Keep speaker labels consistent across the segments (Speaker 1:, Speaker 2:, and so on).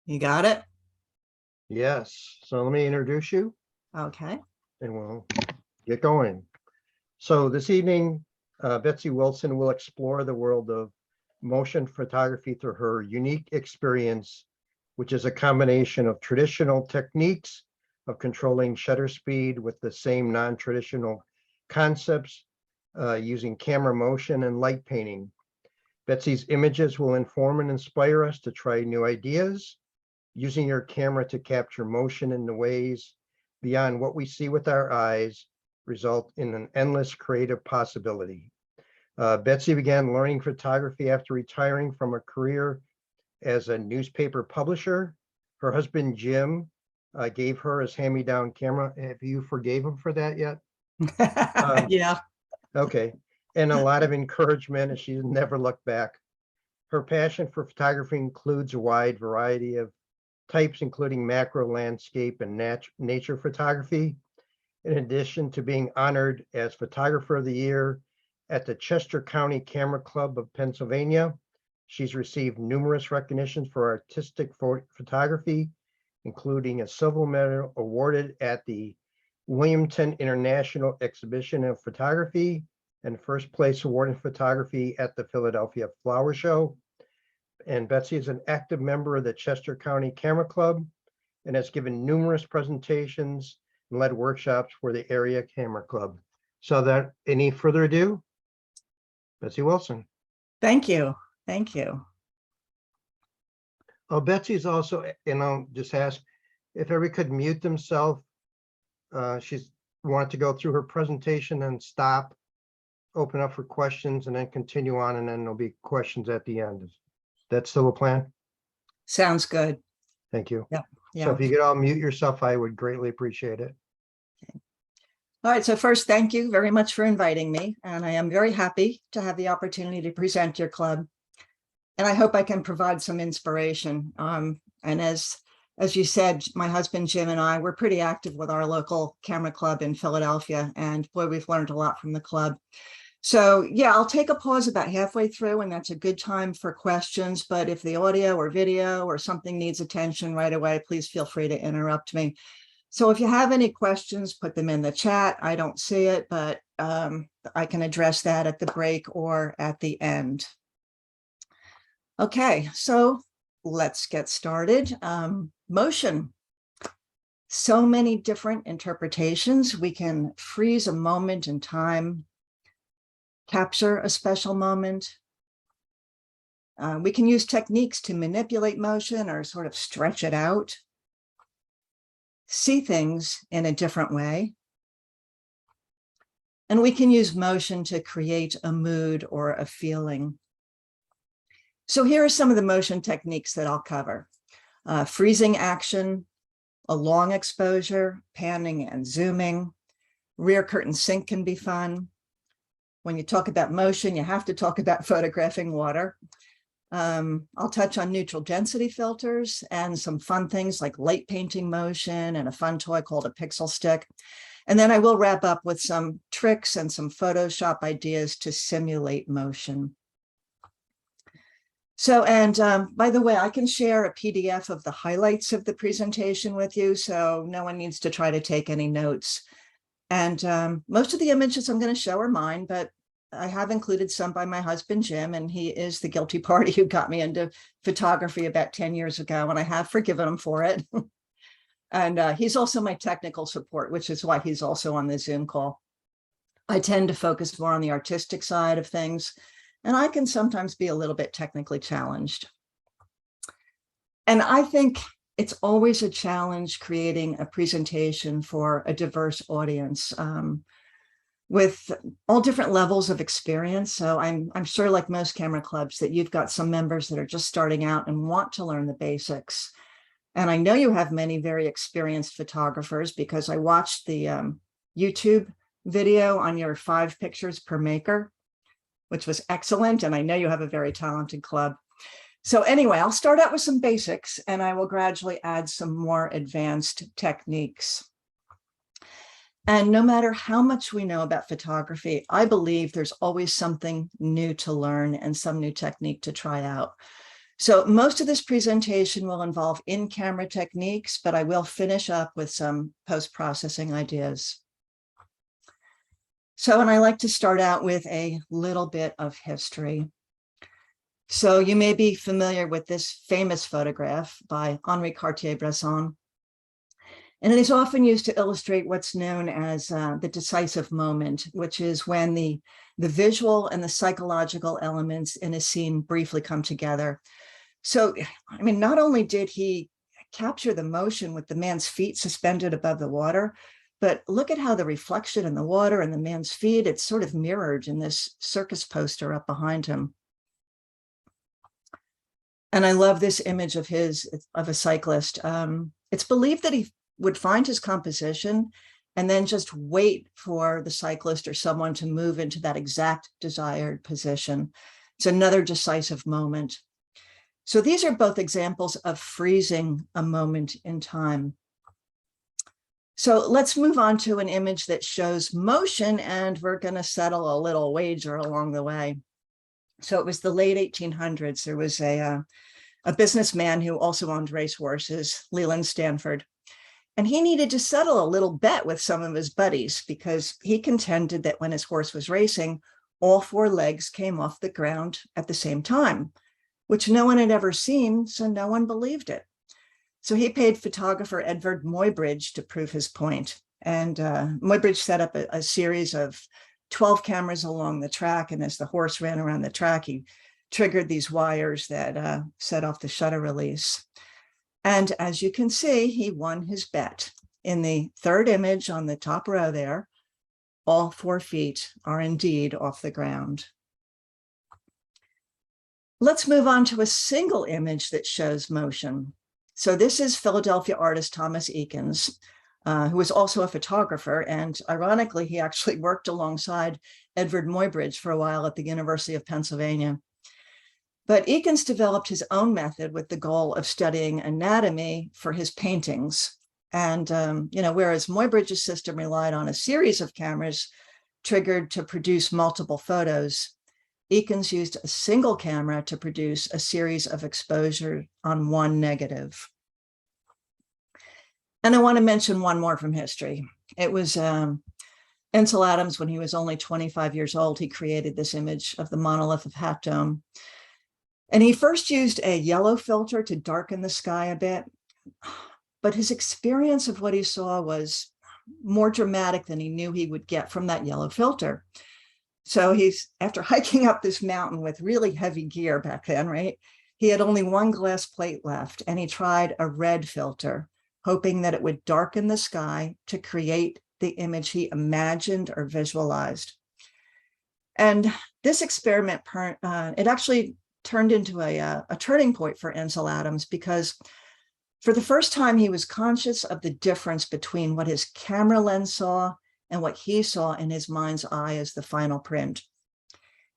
Speaker 1: You got it?
Speaker 2: Yes, so let me introduce you
Speaker 1: Okay.
Speaker 2: and we'll get going. So this evening, Betsy Wilson will explore the world of motion photography through her unique experience, which is a combination of traditional techniques of controlling shutter speed with the same non-traditional concepts using camera motion and light painting. Betsy's images will inform and inspire us to try new ideas, using your camera to capture motion in the ways beyond what we see with our eyes result in an endless creative possibility. Betsy began learning photography after retiring from a career as a newspaper publisher. Her husband, Jim, gave her his hand-me-down camera. Have you forgave him for that yet?
Speaker 1: Yeah.
Speaker 2: Okay. And a lot of encouragement, and she's never looked back. Her passion for photography includes a wide variety of types, including macro, landscape, and nature photography. In addition to being honored as Photographer of the Year at the Chester County Camera Club of Pennsylvania, she's received numerous recognitions for artistic photography, including a silver medal awarded at the Wilmington International Exhibition of Photography and first place award in photography at the Philadelphia Flower Show. And Betsy is an active member of the Chester County Camera Club and has given numerous presentations and led workshops for the area camera club. So that any further ado, Betsy Wilson.
Speaker 1: Thank you. Thank you.
Speaker 2: Oh, Betsy's also, and I'll just ask if everybody could mute themselves. She's wanted to go through her presentation and stop, open up for questions, and then continue on, and then there'll be questions at the end. That's still a plan?
Speaker 1: Sounds good.
Speaker 2: Thank you.
Speaker 1: Yeah.
Speaker 2: So if you could all mute yourself, I would greatly appreciate it.
Speaker 1: Okay. All right. So first, thank you very much for inviting me. And I am very happy to have the opportunity to present your club. And I hope I can provide some inspiration. And as you said, my husband, Jim, and I, we're pretty active with our local camera club in Philadelphia. And boy, we've learned a lot from the club. So yeah, I'll take a pause about halfway through, and that's a good time for questions. But if the audio or video or something needs attention right away, please feel free to interrupt me. So if you have any questions, put them in the chat. I don't see it, but I can address that at the break or at the end. Okay, so let's get started. Motion. So many different interpretations. We can freeze a moment in time, capture a special moment. We can use techniques to manipulate motion or sort of stretch it out, see things in a different way. And we can use motion to create a mood or a feeling. So here are some of the motion techniques that I'll cover. Freezing action, a long exposure, panning and zooming. Rear curtain sync can be fun. When you talk about motion, you have to talk about photographing water. I'll touch on neutral density filters and some fun things like light painting motion and a fun toy called a pixel stick. And then I will wrap up with some tricks and some Photoshop ideas to simulate motion. So, and by the way, I can share a PDF of the highlights of the presentation with you, so no one needs to try to take any notes. And most of the images I'm going to show are mine, but I have included some by my husband, Jim, and he is the guilty party who got me into photography about 10 years ago, and I have forgiven him for it. And he's also my technical support, which is why he's also on the Zoom call. I tend to focus more on the artistic side of things, and I can sometimes be a little bit technically challenged. And I think it's always a challenge creating a presentation for a diverse audience with all different levels of experience. So I'm sure, like most camera clubs, that you've got some members that are just starting out and want to learn the basics. And I know you have many very experienced photographers, because I watched the YouTube video on your 5 pictures per maker, which was excellent. And I know you have a very talented club. So anyway, I'll start out with some basics, and I will gradually add some more advanced techniques. And no matter how much we know about photography, I believe there's always something new to learn and some new technique to try out. So most of this presentation will involve in-camera techniques, but I will finish up with some post-processing ideas. So, and I like to start out with a little bit of history. So you may be familiar with this famous photograph by Henri Cartier-Bresson. And it is often used to illustrate what's known as the decisive moment, which is when the visual and the psychological elements in a scene briefly come together. So, I mean, not only did he capture the motion with the man's feet suspended above the water, but look at how the reflection in the water and the man's feet, it's sort of mirrored in this circus poster up behind him. And I love this image of a cyclist. It's believed that he would find his composition and then just wait for the cyclist or someone to move into that exact desired position. It's another decisive moment. So these are both examples of freezing a moment in time. So let's move on to an image that shows motion, and we're going to settle a little wager along the way. So it was the late 1800s. There was a businessman who also owned racehorses, Leland Stanford. And he needed to settle a little bet with some of his buddies because he contended that when his horse was racing, all four legs came off the ground at the same time, which no one had ever seen, so no one believed it. So he paid photographer Edvard Muybridge to prove his point. And Muybridge set up a series of 12 cameras along the track. And as the horse ran around the track, he triggered these wires that set off the shutter release. And as you can see, he won his bet. In the third image on the top row there, all 4 feet are indeed off the ground. Let's move on to a single image that shows motion. So this is Philadelphia artist Thomas Eakins, who was also a photographer. And ironically, he actually worked alongside Edvard Muybridge for a while at the University of Pennsylvania. But Eakins developed his own method with the goal of studying anatomy for his paintings. And, whereas Muybridge's system relied on a series of cameras triggered to produce multiple photos, Eakins used a single camera to produce a series of exposure on one negative. And I want to mention one more from history. It was Ansel Adams, when he was only 25 years old, he created this image of the monolith of Hat Dome. And he first used a yellow filter to darken the sky a bit, but his experience of what he saw was more dramatic than he knew he would get from that yellow filter. So after hiking up this mountain with really heavy gear back then, right? He had only one glass plate left, and he tried a red filter, hoping that it would darken the sky to create the image he imagined or visualized. And this experiment, it actually turned into a turning point for Ansel Adams, because for the first time, he was conscious of the difference between what his camera lens saw and what he saw in his mind's eye as the final print.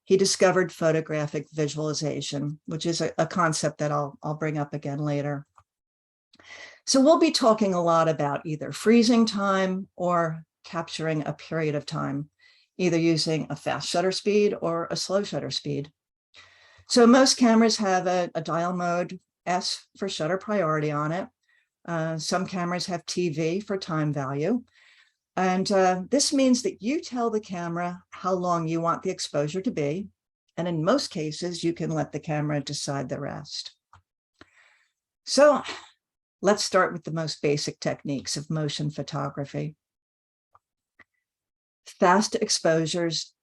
Speaker 1: He discovered photographic visualization, which is a concept that I'll bring up again later. So we'll be talking a lot about either freezing time or capturing a period of time, either using a fast shutter speed or a slow shutter speed. So most cameras have a dial mode S for shutter priority on it. Some cameras have TV for time value. And this means that you tell the camera how long you want the exposure to be. And in most cases, you can let the camera decide the rest. So let's start with the most basic techniques of motion photography. Fast exposures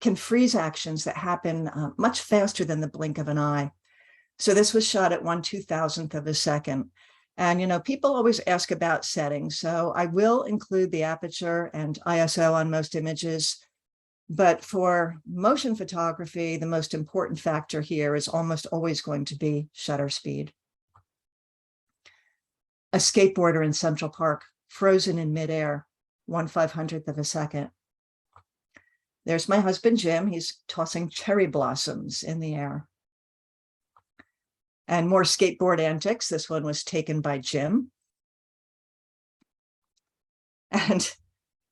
Speaker 1: can freeze actions that happen much faster than the blink of an eye. So this was shot at 1/2000th of a second. And, people always ask about settings. So I will include the aperture and ISO on most images. But for motion photography, the most important factor here is almost always going to be shutter speed. A skateboarder in Central Park, frozen in midair, 1/500th of a second. There's my husband, Jim. He's tossing cherry blossoms in the air. And more skateboard antics. This one was taken by Jim. And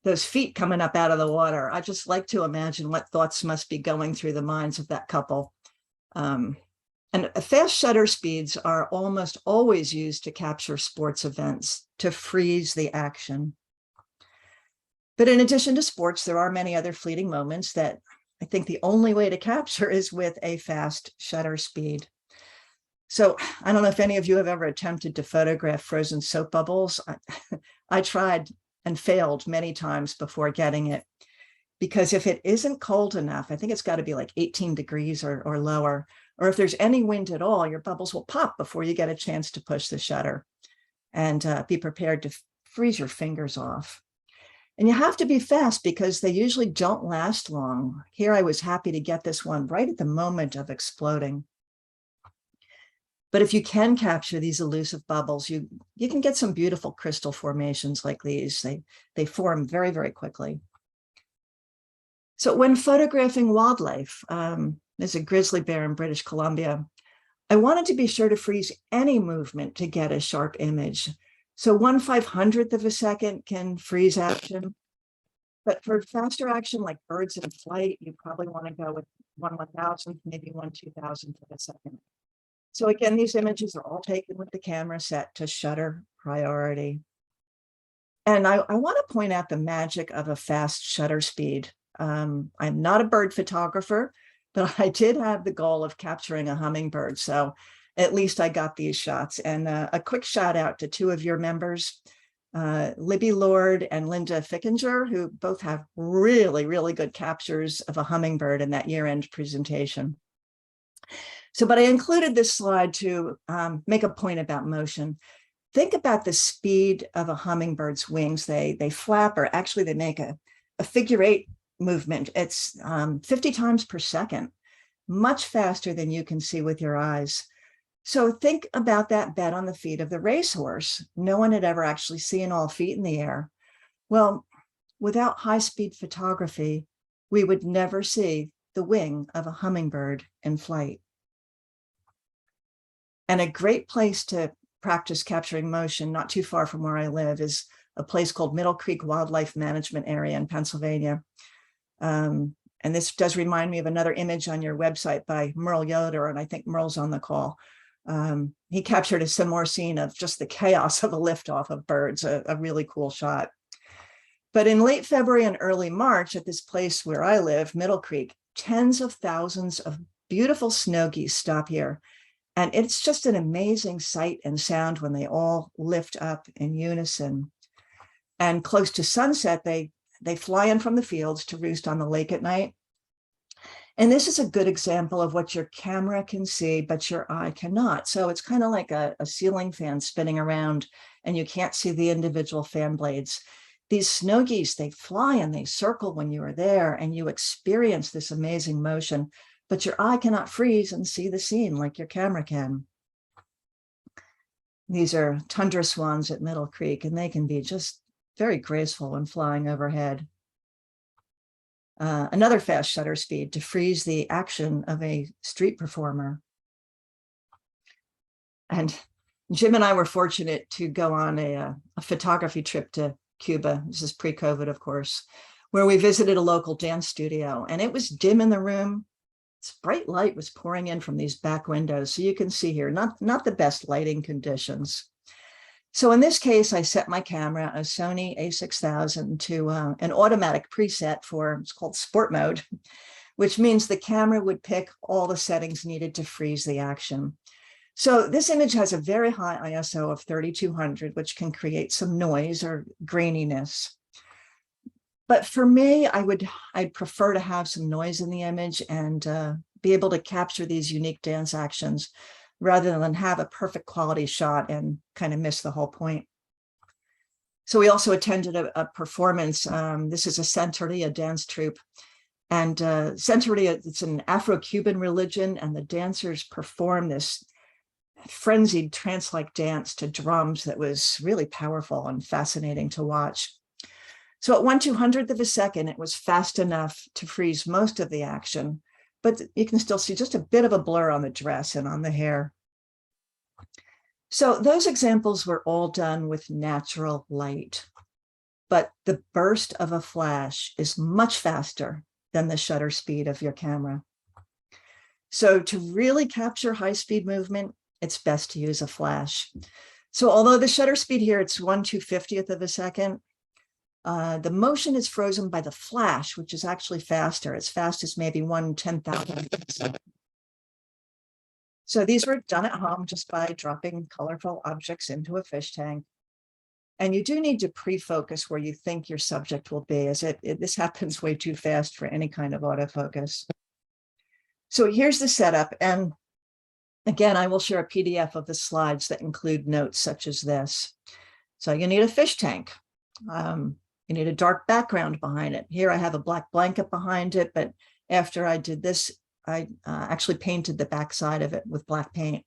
Speaker 1: those feet coming up out of the water. I just like to imagine what thoughts must be going through the minds of that couple. And fast shutter speeds are almost always used to capture sports events, to freeze the action. But in addition to sports, there are many other fleeting moments that I think the only way to capture is with a fast shutter speed. So I don't know if any of you have ever attempted to photograph frozen soap bubbles. I tried and failed many times before getting it, because if it isn't cold enough, I think it's got to be like 18 degrees or lower, or if there's any wind at all, your bubbles will pop before you get a chance to push the shutter. And be prepared to freeze your fingers off. And you have to be fast because they usually don't last long. Here I was happy to get this one right at the moment of exploding. But if you can capture these elusive bubbles, you can get some beautiful crystal formations like these. They form very, very quickly. So when photographing wildlife, there's a grizzly bear in British Columbia, I wanted to be sure to freeze any movement to get a sharp image. So 1/500th of a second can freeze action. But for faster action like birds in flight, you probably want to go with 1/1000th, maybe 1/2000th of a second. So again, these images are all taken with the camera set to shutter priority. And I want to point out the magic of a fast shutter speed. I'm not a bird photographer, but I did have the goal of capturing a hummingbird. So at least I got these shots. And a quick shout out to two of your members, Libby Lord and Linda Fickinger, who both have really, really good captures of a hummingbird in that year-end presentation. So, but I included this slide to make a point about motion. Think about the speed of a hummingbird's wings. They flap, or actually they make a figure eight movement. It's 50 times per second, much faster than you can see with your eyes. So think about that bet on the feet of the racehorse. No one had ever actually seen all feet in the air. Well, without high-speed photography, we would never see the wing of a hummingbird in flight. And a great place to practice capturing motion, not too far from where I live, is a place called Middle Creek Wildlife Management Area in Pennsylvania. And this does remind me of another image on your website by Merle Yoder, and I think Merle's on the call. He captured a similar scene of just the chaos of a liftoff of birds, a really cool shot. But in late February and early March at this place where I live, Middle Creek, tens of thousands of beautiful snow geese stop here. And it's just an amazing sight and sound when they all lift up in unison. And close to sunset, they fly in from the fields to roost on the lake at night. And this is a good example of what your camera can see, but your eye cannot. So it's kind of like a ceiling fan spinning around, and you can't see the individual fan blades. These snow geese, they fly and they circle when you are there, and you experience this amazing motion, but your eye cannot freeze and see the scene like your camera can. These are tundra swans at Middle Creek, and they can be just very graceful when flying overhead. Another fast shutter speed to freeze the action of a street performer. And Jim and I were fortunate to go on a photography trip to Cuba. This is pre-COVID, of course, where we visited a local dance studio, and it was dim in the room. This bright light was pouring in from these back windows. So you can see here, not the best lighting conditions. So in this case, I set my camera, a Sony a6000, to an automatic preset for, it's called sport mode, which means the camera would pick all the settings needed to freeze the action. So this image has a very high ISO of 3200, which can create some noise or graininess. But for me, I'd prefer to have some noise in the image and be able to capture these unique dance actions rather than have a perfect quality shot and kind of miss the whole point. So we also attended a performance. This is a Santeria dance troupe. And Santeria, it's an Afro-Cuban religion, and the dancers perform this frenzied trance-like dance to drums that was really powerful and fascinating to watch. So at 1/200th of a second, it was fast enough to freeze most of the action, but you can still see just a bit of a blur on the dress and on the hair. So those examples were all done with natural light, but the burst of a flash is much faster than the shutter speed of your camera. So to really capture high-speed movement, it's best to use a flash. So although the shutter speed here, it's 1/250th of a second, the motion is frozen by the flash, which is actually faster, as fast as maybe 1/10,000th. So these were done at home just by dropping colorful objects into a fish tank. And you do need to pre-focus where you think your subject will be, as this happens way too fast for any kind of autofocus. So here's the setup. And again, I will share a PDF of the slides that include notes such as this. So you need a fish tank. You need a dark background behind it. Here I have a black blanket behind it, but after I did this, I actually painted the backside of it with black paint.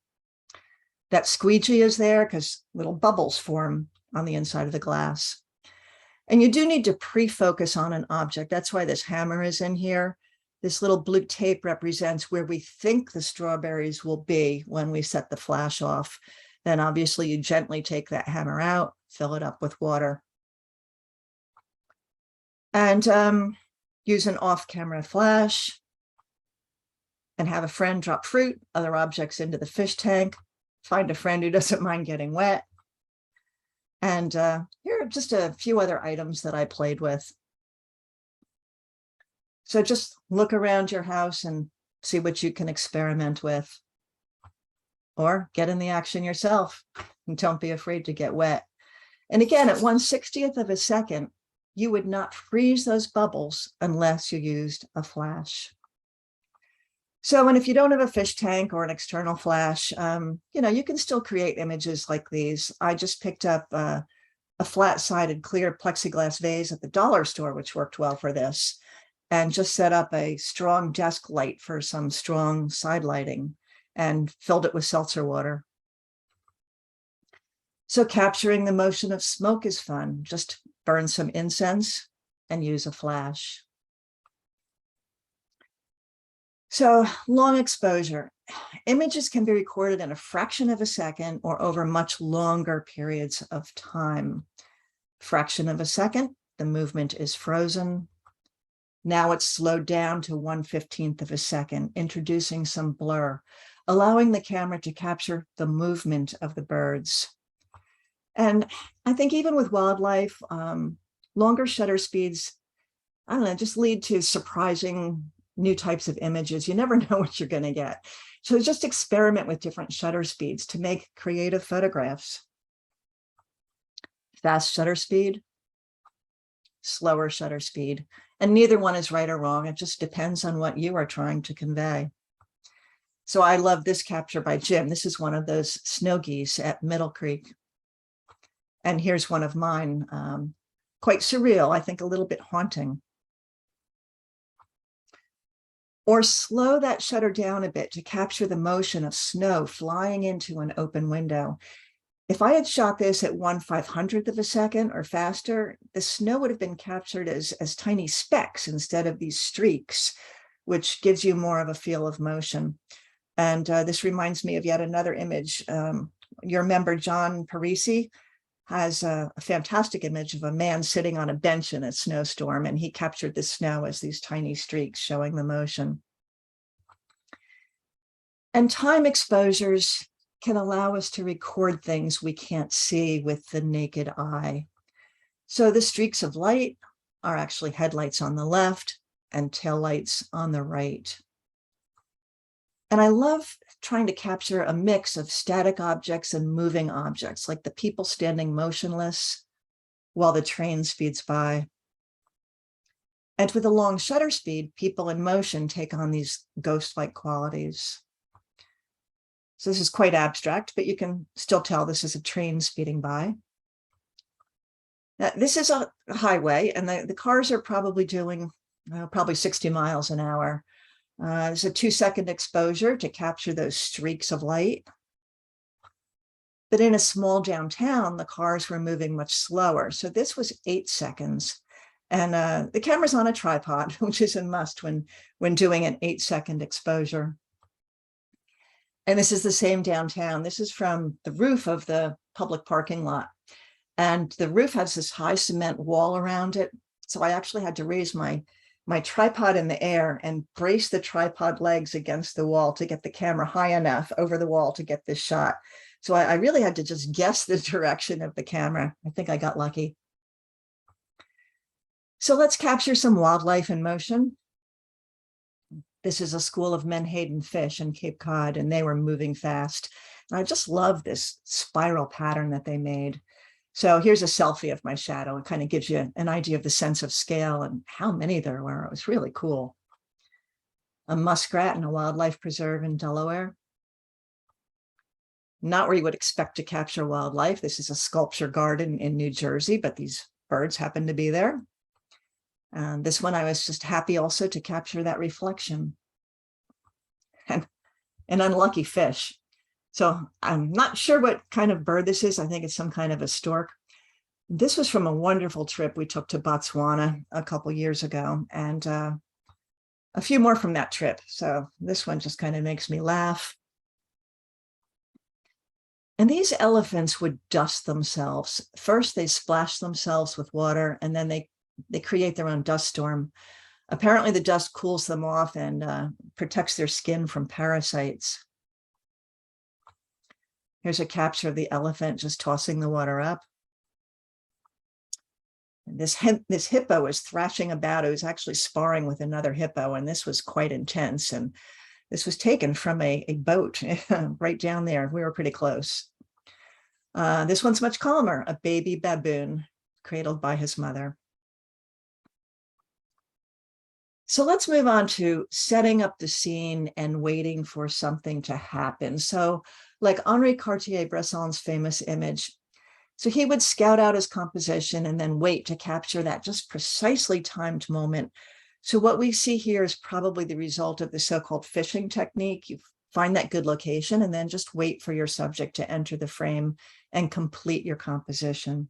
Speaker 1: That squeegee is there because little bubbles form on the inside of the glass. And you do need to pre-focus on an object. That's why this hammer is in here. This little blue tape represents where we think the strawberries will be when we set the flash off. Then obviously you gently take that hammer out, fill it up with water. And use an off-camera flash and have a friend drop fruit, other objects into the fish tank. Find a friend who doesn't mind getting wet. And here are just a few other items that I played with. So just look around your house and see what you can experiment with. Or get in the action yourself and don't be afraid to get wet. And again, at 1/60th of a second, you would not freeze those bubbles unless you used a flash. So, and if you don't have a fish tank or an external flash, you can still create images like these. I just picked up a flat-sided clear plexiglass vase at the dollar store, which worked well for this, and just set up a strong desk light for some strong side lighting and filled it with seltzer water. So capturing the motion of smoke is fun. Just burn some incense and use a flash. So long exposure. Images can be recorded in a fraction of a second or over much longer periods of time. Fraction of a second, the movement is frozen. Now it's slowed down to 1/15th of a second, introducing some blur, allowing the camera to capture the movement of the birds. And I think even with wildlife, longer shutter speeds, I don't know, just lead to surprising new types of images. You never know what you're going to get. So just experiment with different shutter speeds to make creative photographs. Fast shutter speed, slower shutter speed, and neither one is right or wrong. It just depends on what you are trying to convey. So I love this capture by Jim. This is one of those snow geese at Middle Creek. And here's one of mine, quite surreal, I think a little bit haunting. Or slow that shutter down a bit to capture the motion of snow flying into an open window. If I had shot this at 1/500th of a second or faster, the snow would have been captured as tiny specks instead of these streaks, which gives you more of a feel of motion. And this reminds me of yet another image. You remember John Parisi has a fantastic image of a man sitting on a bench in a snowstorm, and he captured the snow as these tiny streaks showing the motion. And time exposures can allow us to record things we can't see with the naked eye. So the streaks of light are actually headlights on the left and taillights on the right. And I love trying to capture a mix of static objects and moving objects, like the people standing motionless while the train speeds by. And with a long shutter speed, people in motion take on these ghost-like qualities. So this is quite abstract, but you can still tell this is a train speeding by. Now, this is a highway, and the cars are probably doing probably 60 miles an hour. There's a 2-second exposure to capture those streaks of light. But in a small downtown, the cars were moving much slower. So this was 8 seconds. And the camera's on a tripod, which is a must when doing an 8-second exposure. And this is the same downtown. This is from the roof of the public parking lot. And the roof has this high cement wall around it. So I actually had to raise my my tripod in the air and brace the tripod legs against the wall to get the camera high enough over the wall to get this shot. So I really had to just guess the direction of the camera. I think I got lucky. So let's capture some wildlife in motion. This is a school of menhaden fish in Cape Cod, and they were moving fast. And I just love this spiral pattern that they made. So here's a selfie of my shadow. It kind of gives you an idea of the sense of scale and how many there were. It was really cool. A muskrat in a wildlife preserve in Delaware. Not where you would expect to capture wildlife. This is a sculpture garden in New Jersey, but these birds happen to be there. And this one, I was just happy also to capture that reflection. And an unlucky fish. So I'm not sure what kind of bird this is. I think it's some kind of a stork. This was from a wonderful trip we took to Botswana a couple years ago, and a few more from that trip. So this one just kind of makes me laugh. And these elephants would dust themselves. First, they splash themselves with water, and then they create their own dust storm. Apparently, the dust cools them off and protects their skin from parasites. Here's a capture of the elephant just tossing the water up. This hippo is thrashing about. It was actually sparring with another hippo, and this was quite intense. And this was taken from a boat right down there. We were pretty close. This one's much calmer, a baby baboon cradled by his mother. So let's move on to setting up the scene and waiting for something to happen. So like Henri Cartier-Bresson's famous image, so he would scout out his composition and then wait to capture that just precisely timed moment. So what we see here is probably the result of the so-called fishing technique. You find that good location and then just wait for your subject to enter the frame and complete your composition.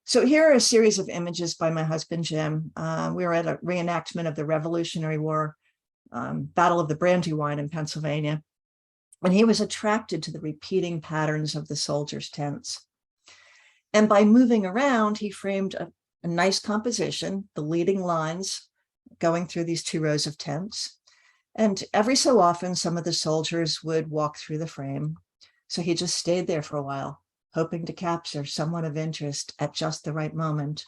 Speaker 1: So here are a series of images by my husband, Jim. We were at a reenactment of the Revolutionary War, Battle of the Brandywine in Pennsylvania. And he was attracted to the repeating patterns of the soldiers' tents. And by moving around, he framed a nice composition, the leading lines going through these two rows of tents. And every so often, some of the soldiers would walk through the frame. So he just stayed there for a while, hoping to capture someone of interest at just the right moment.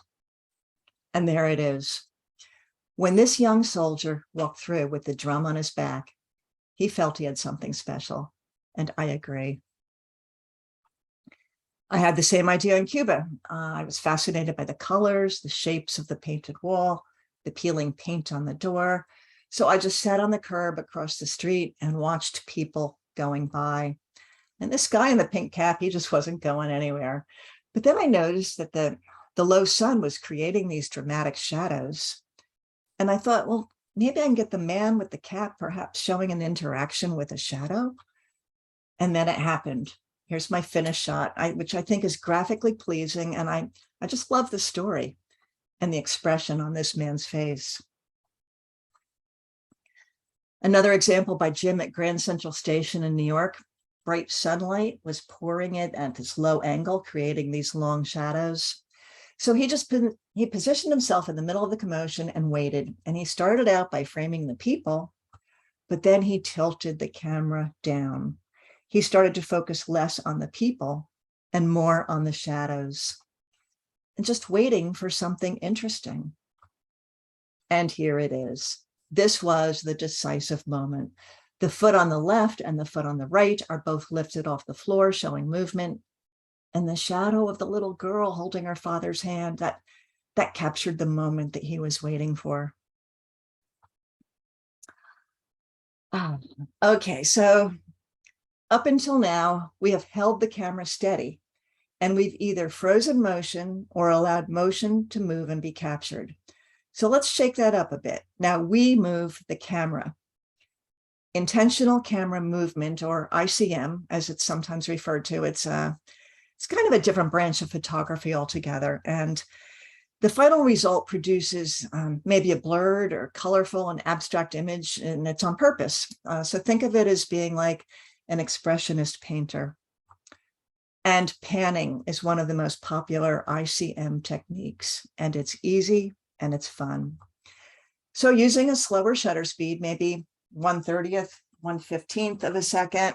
Speaker 1: And there it is. When this young soldier walked through with the drum on his back, he felt he had something special, and I agree. I had the same idea in Cuba. I was fascinated by the colors, the shapes of the painted wall, the peeling paint on the door. So I just sat on the curb across the street and watched people going by. And this guy in the pink cap, he just wasn't going anywhere. But then I noticed that the low sun was creating these dramatic shadows. And I thought, well, maybe I can get the man with the cap perhaps showing an interaction with a shadow. And then it happened. Here's my finished shot, which I think is graphically pleasing. And I just love the story and the expression on this man's face. Another example by Jim at Grand Central Station in New York. Bright sunlight was pouring it at this low angle, creating these long shadows. So he positioned himself in the middle of the commotion and waited. And he started out by framing the people, but then he tilted the camera down. He started to focus less on the people and more on the shadows, and just waiting for something interesting. And here it is. This was the decisive moment. The foot on the left and the foot on the right are both lifted off the floor, showing movement. And the shadow of the little girl holding her father's hand, that captured the moment that he was waiting for. Okay, so up until now, we have held the camera steady, and we've either frozen motion or allowed motion to move and be captured. So let's shake that up a bit. Now we move the camera. Intentional camera movement, or ICM, as it's sometimes referred to, it's kind of a different branch of photography altogether. And the final result produces maybe a blurred or colorful and abstract image, and it's on purpose. So think of it as being like an expressionist painter. And panning is one of the most popular ICM techniques, and it's easy and it's fun. So using a slower shutter speed, maybe 1/30th, 1/15th of a second,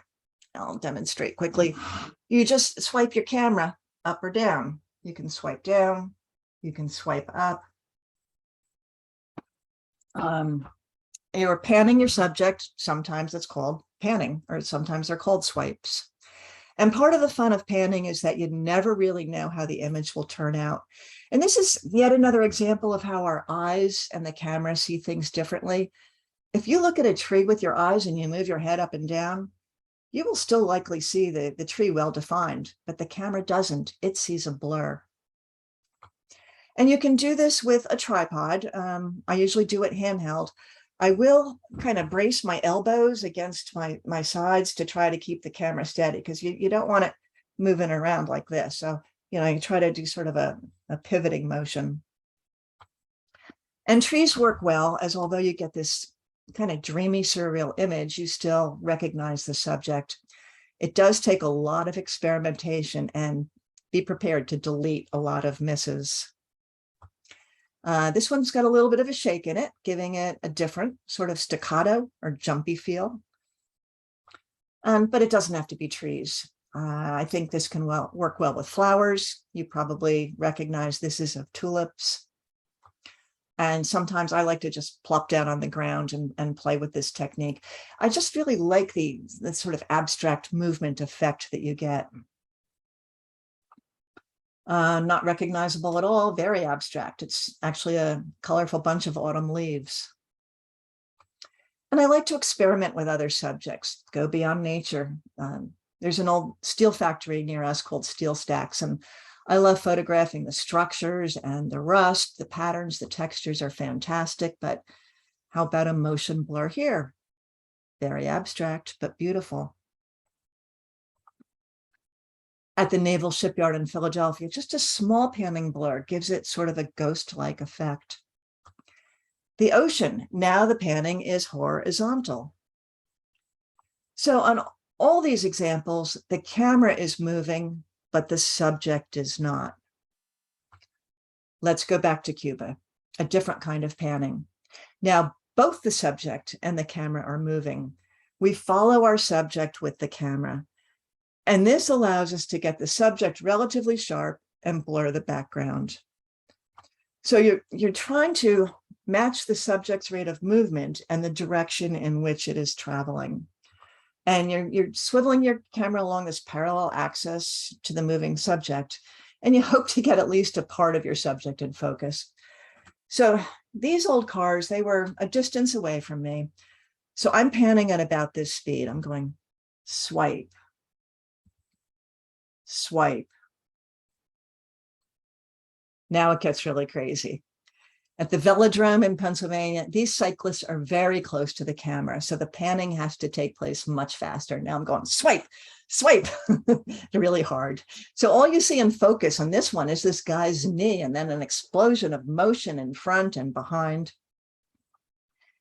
Speaker 1: I'll demonstrate quickly. You just swipe your camera up or down. You can swipe down, you can swipe up. You're panning your subject. Sometimes it's called panning, or sometimes they're called swipes. And part of the fun of panning is that you never really know how the image will turn out. And this is yet another example of how our eyes and the camera see things differently. If you look at a tree with your eyes and you move your head up and down, you will still likely see the tree well defined, but the camera doesn't. It sees a blur. And you can do this with a tripod. I usually do it handheld. I will kind of brace my elbows against my sides to try to keep the camera steady, because you don't want it moving around like this. So, you try to do sort of a pivoting motion. And trees work well, as although you get this kind of dreamy, surreal image, you still recognize the subject. It does take a lot of experimentation, and be prepared to delete a lot of misses. This one's got a little bit of a shake in it, giving it a different sort of staccato or jumpy feel. But it doesn't have to be trees. I think this can work well with flowers. You probably recognize this is of tulips. And sometimes I like to just plop down on the ground and play with this technique. I just really like the sort of abstract movement effect that you get. Not recognizable at all, very abstract. It's actually a colorful bunch of autumn leaves. And I like to experiment with other subjects, go beyond nature. There's an old steel factory near us called Steel Stacks, and I love photographing the structures and the rust, the patterns, the textures are fantastic, but how about a motion blur here? Very abstract, but beautiful. At the Naval Shipyard in Philadelphia, just a small panning blur gives it sort of a ghost-like effect. The ocean, now the panning is horizontal. So on all these examples, the camera is moving, but the subject is not. Let's go back to Cuba, a different kind of panning. Now, both the subject and the camera are moving. We follow our subject with the camera, and this allows us to get the subject relatively sharp and blur the background. So you're trying to match the subject's rate of movement and the direction in which it is traveling. And you're swiveling your camera along this parallel axis to the moving subject, and you hope to get at least a part of your subject in focus. So these old cars, they were a distance away from me. So I'm panning at about this speed. I'm going swipe, swipe. Now it gets really crazy. At the Velodrome in Pennsylvania, these cyclists are very close to the camera, so the panning has to take place much faster. Now I'm going swipe, swipe, really hard. So all you see in focus on this one is this guy's knee, and then an explosion of motion in front and behind.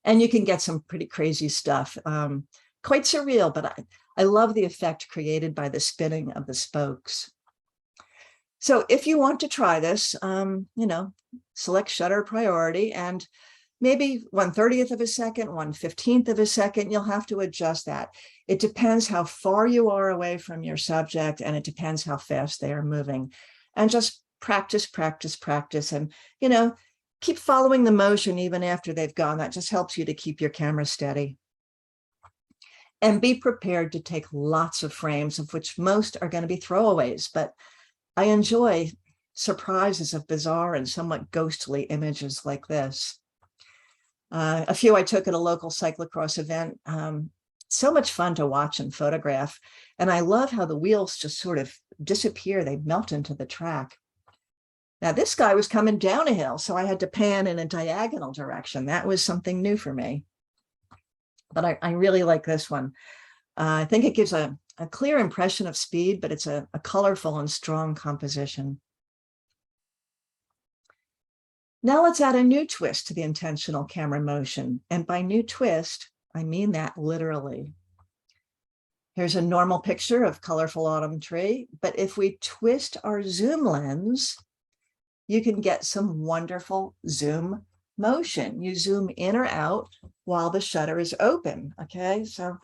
Speaker 1: And you can get some pretty crazy stuff. Quite surreal, but I love the effect created by the spinning of the spokes. So if you want to try this, select shutter priority, and maybe 1/30th of a second, 1/15th of a second, you'll have to adjust that. It depends how far you are away from your subject, and it depends how fast they are moving. And just practice, practice, practice, and, keep following the motion even after they've gone. That just helps you to keep your camera steady. And be prepared to take lots of frames, of which most are going to be throwaways, but I enjoy surprises of bizarre and somewhat ghostly images like this. A few I took at a local cyclocross event. So much fun to watch and photograph. And I love how the wheels just sort of disappear. They melt into the track. Now, this guy was coming down a hill, so I had to pan in a diagonal direction. That was something new for me. But I really like this one. I think it gives a clear impression of speed, but it's a colorful and strong composition. Now let's add a new twist to the intentional camera motion. And by new twist, I mean that literally. Here's a normal picture of colorful autumn tree, but if we twist our zoom lens, you can get some wonderful zoom motion. You zoom in or out while the shutter is open. Okay, so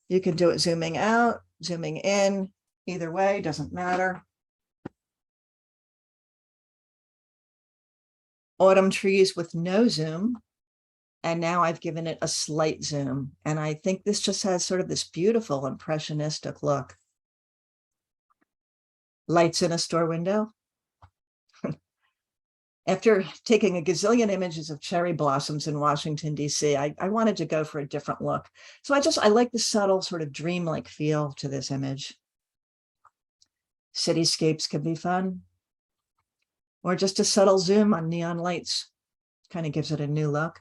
Speaker 1: you can do it zooming out, zooming in, either way, doesn't matter. Autumn trees with no zoom. And now I've given it a slight zoom. And I think this just has sort of this beautiful impressionistic look. Lights in a store window. After taking a gazillion images of cherry blossoms in Washington, D.C., I wanted to go for a different look. So I like the subtle sort of dreamlike feel to this image. Cityscapes can be fun. Or just a subtle zoom on neon lights. Kind of gives it a new look.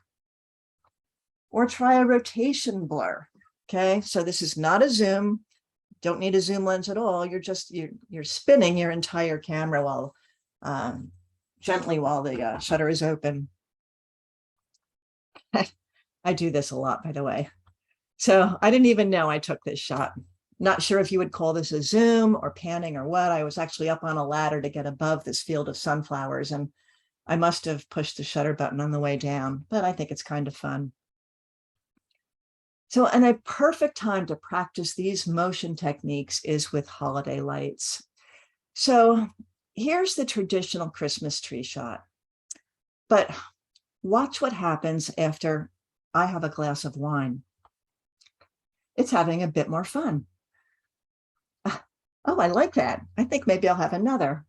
Speaker 1: Or try a rotation blur. Okay, so this is not a zoom. Don't need a zoom lens at all. You're spinning your entire camera while gently while the shutter is open. I do this a lot, by the way. So I didn't even know I took this shot. Not sure if you would call this a zoom or panning or what. I was actually up on a ladder to get above this field of sunflowers, and I must have pushed the shutter button on the way down, but I think it's kind of fun. So, and a perfect time to practice these motion techniques is with holiday lights. So here's the traditional Christmas tree shot. But watch what happens after I have a glass of wine. It's having a bit more fun. Oh, I like that. I think maybe I'll have another.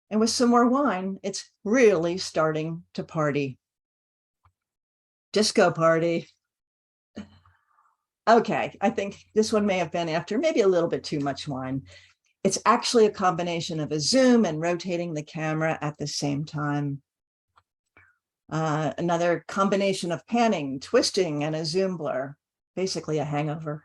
Speaker 1: And with some more wine, it's really starting to party. Disco party. Okay, I think this one may have been after maybe a little bit too much wine. It's actually a combination of a zoom and rotating the camera at the same time. Another combination of panning, twisting, and a zoom blur, basically a hangover.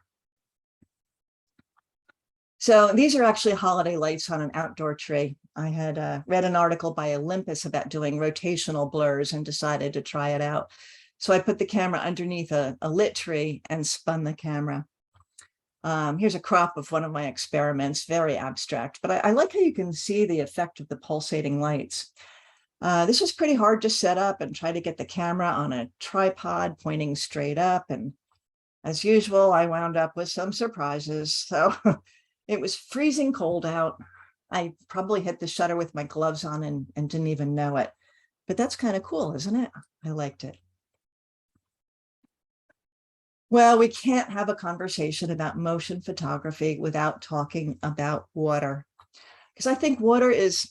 Speaker 1: So these are actually holiday lights on an outdoor tree. I had read an article by Olympus about doing rotational blurs and decided to try it out. So I put the camera underneath a lit tree and spun the camera. Here's a crop of one of my experiments, very abstract, but I like how you can see the effect of the pulsating lights. This was pretty hard to set up and try to get the camera on a tripod pointing straight up. And as usual, I wound up with some surprises. So it was freezing cold out. I probably hit the shutter with my gloves on and didn't even know it. But that's kind of cool, isn't it? I liked it. Well, we can't have a conversation about motion photography without talking about water, because I think water is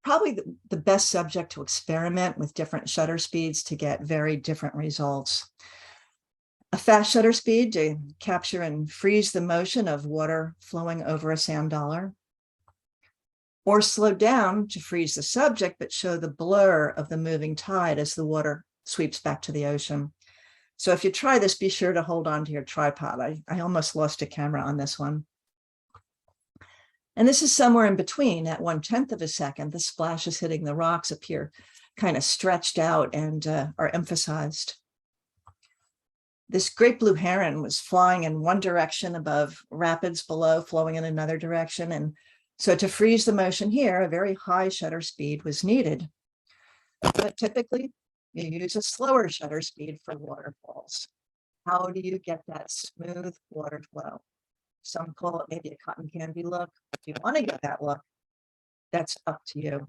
Speaker 1: probably the best subject to experiment with different shutter speeds to get very different results. A fast shutter speed to capture and freeze the motion of water flowing over a sand dollar, or slow down to freeze the subject but show the blur of the moving tide as the water sweeps back to the ocean. So if you try this, be sure to hold on to your tripod. I almost lost a camera on this one. And this is somewhere in between. At 1/10 of a second, the splashes hitting the rocks appear kind of stretched out and are emphasized. This great blue heron was flying in one direction above rapids below, flowing in another direction. And so to freeze the motion here, a very high shutter speed was needed. But typically, you use a slower shutter speed for waterfalls. How do you get that smooth water flow? Some call it maybe a cotton candy look. If you want to get that look, that's up to you.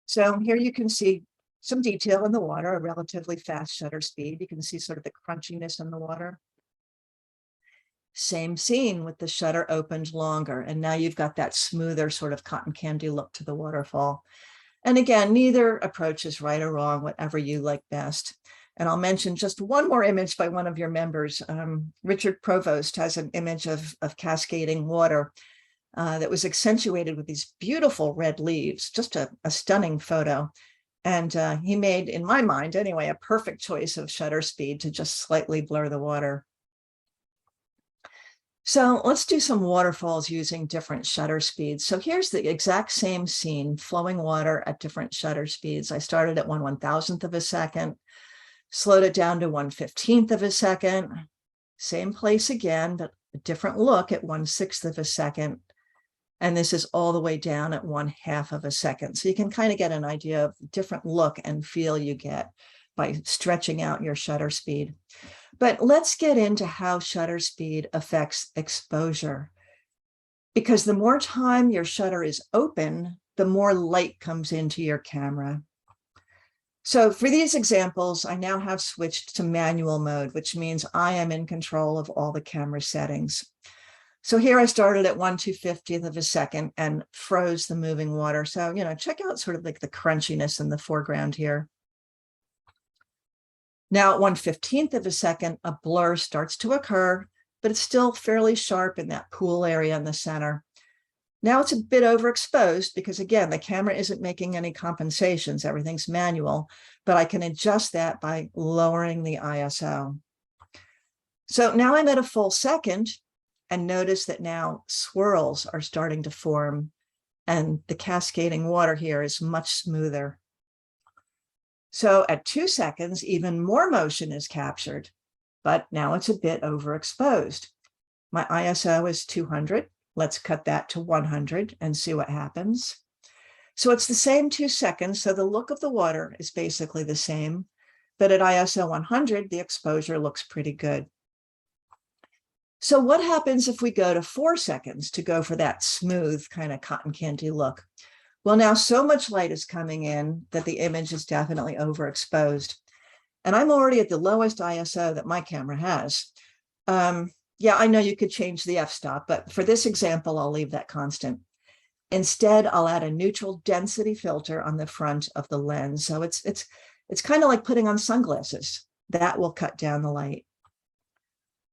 Speaker 1: So here you can see some detail in the water, a relatively fast shutter speed. You can see sort of the crunchiness in the water. Same scene with the shutter opened longer. And now you've got that smoother sort of cotton candy look to the waterfall. And again, neither approach is right or wrong, whatever you like best. And I'll mention just one more image by one of your members. Richard Provost has an image of cascading water that was accentuated with these beautiful red leaves, just a stunning photo. And he made, in my mind anyway, a perfect choice of shutter speed to just slightly blur the water. So let's do some waterfalls using different shutter speeds. So here's the exact same scene, flowing water at different shutter speeds. I started at 1/1000th of a second, slowed it down to 1/15th of a second, same place again, but a different look at 1/6 of a second. And this is all the way down at 1/2 of a second. So you can kind of get an idea of the different look and feel you get by stretching out your shutter speed. But let's get into how shutter speed affects exposure. Because the more time your shutter is open, the more light comes into your camera. So for these examples, I now have switched to manual mode, which means I am in control of all the camera settings. So here I started at 1/250th of a second and froze the moving water. So, check out sort of like the crunchiness in the foreground here. Now at 1/15th of a second, a blur starts to occur, but it's still fairly sharp in that pool area in the center. Now it's a bit overexposed because, again, the camera isn't making any compensations. Everything's manual, but I can adjust that by lowering the ISO. So now I'm at a full second, and notice that now swirls are starting to form, and the cascading water here is much smoother. So at 2 seconds, even more motion is captured, but now it's a bit overexposed. My ISO is 200. Let's cut that to 100 and see what happens. So it's the same 2 seconds. So the look of the water is basically the same, but at ISO 100, the exposure looks pretty good. So what happens if we go to 4 seconds to go for that smooth kind of cotton candy look? Well, now so much light is coming in that the image is definitely overexposed. And I'm already at the lowest ISO that my camera has. Yeah, I know you could change the f-stop, but for this example, I'll leave that constant. Instead, I'll add a neutral density filter on the front of the lens. So it's kind of like putting on sunglasses. That will cut down the light.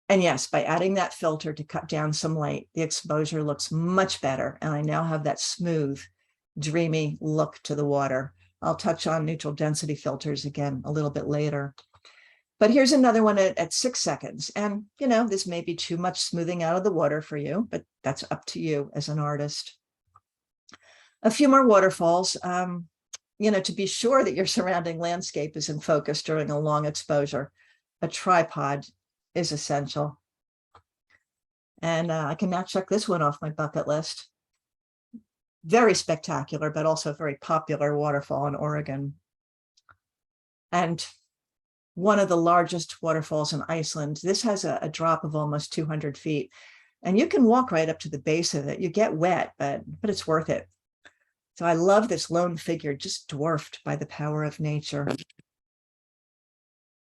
Speaker 1: And yes, by adding that filter to cut down some light, the exposure looks much better. And I now have that smooth, dreamy look to the water. I'll touch on neutral density filters again a little bit later. But here's another one at 6 seconds. And, this may be too much smoothing out of the water for you, but that's up to you as an artist. A few more waterfalls, to be sure that your surrounding landscape is in focus during a long exposure. A tripod is essential. And I can now check this one off my bucket list. Very spectacular, but also very popular waterfall in Oregon. And one of the largest waterfalls in Iceland. This has a drop of almost 200 feet. And you can walk right up to the base of it. You get wet, but it's worth it. So I love this lone figure just dwarfed by the power of nature.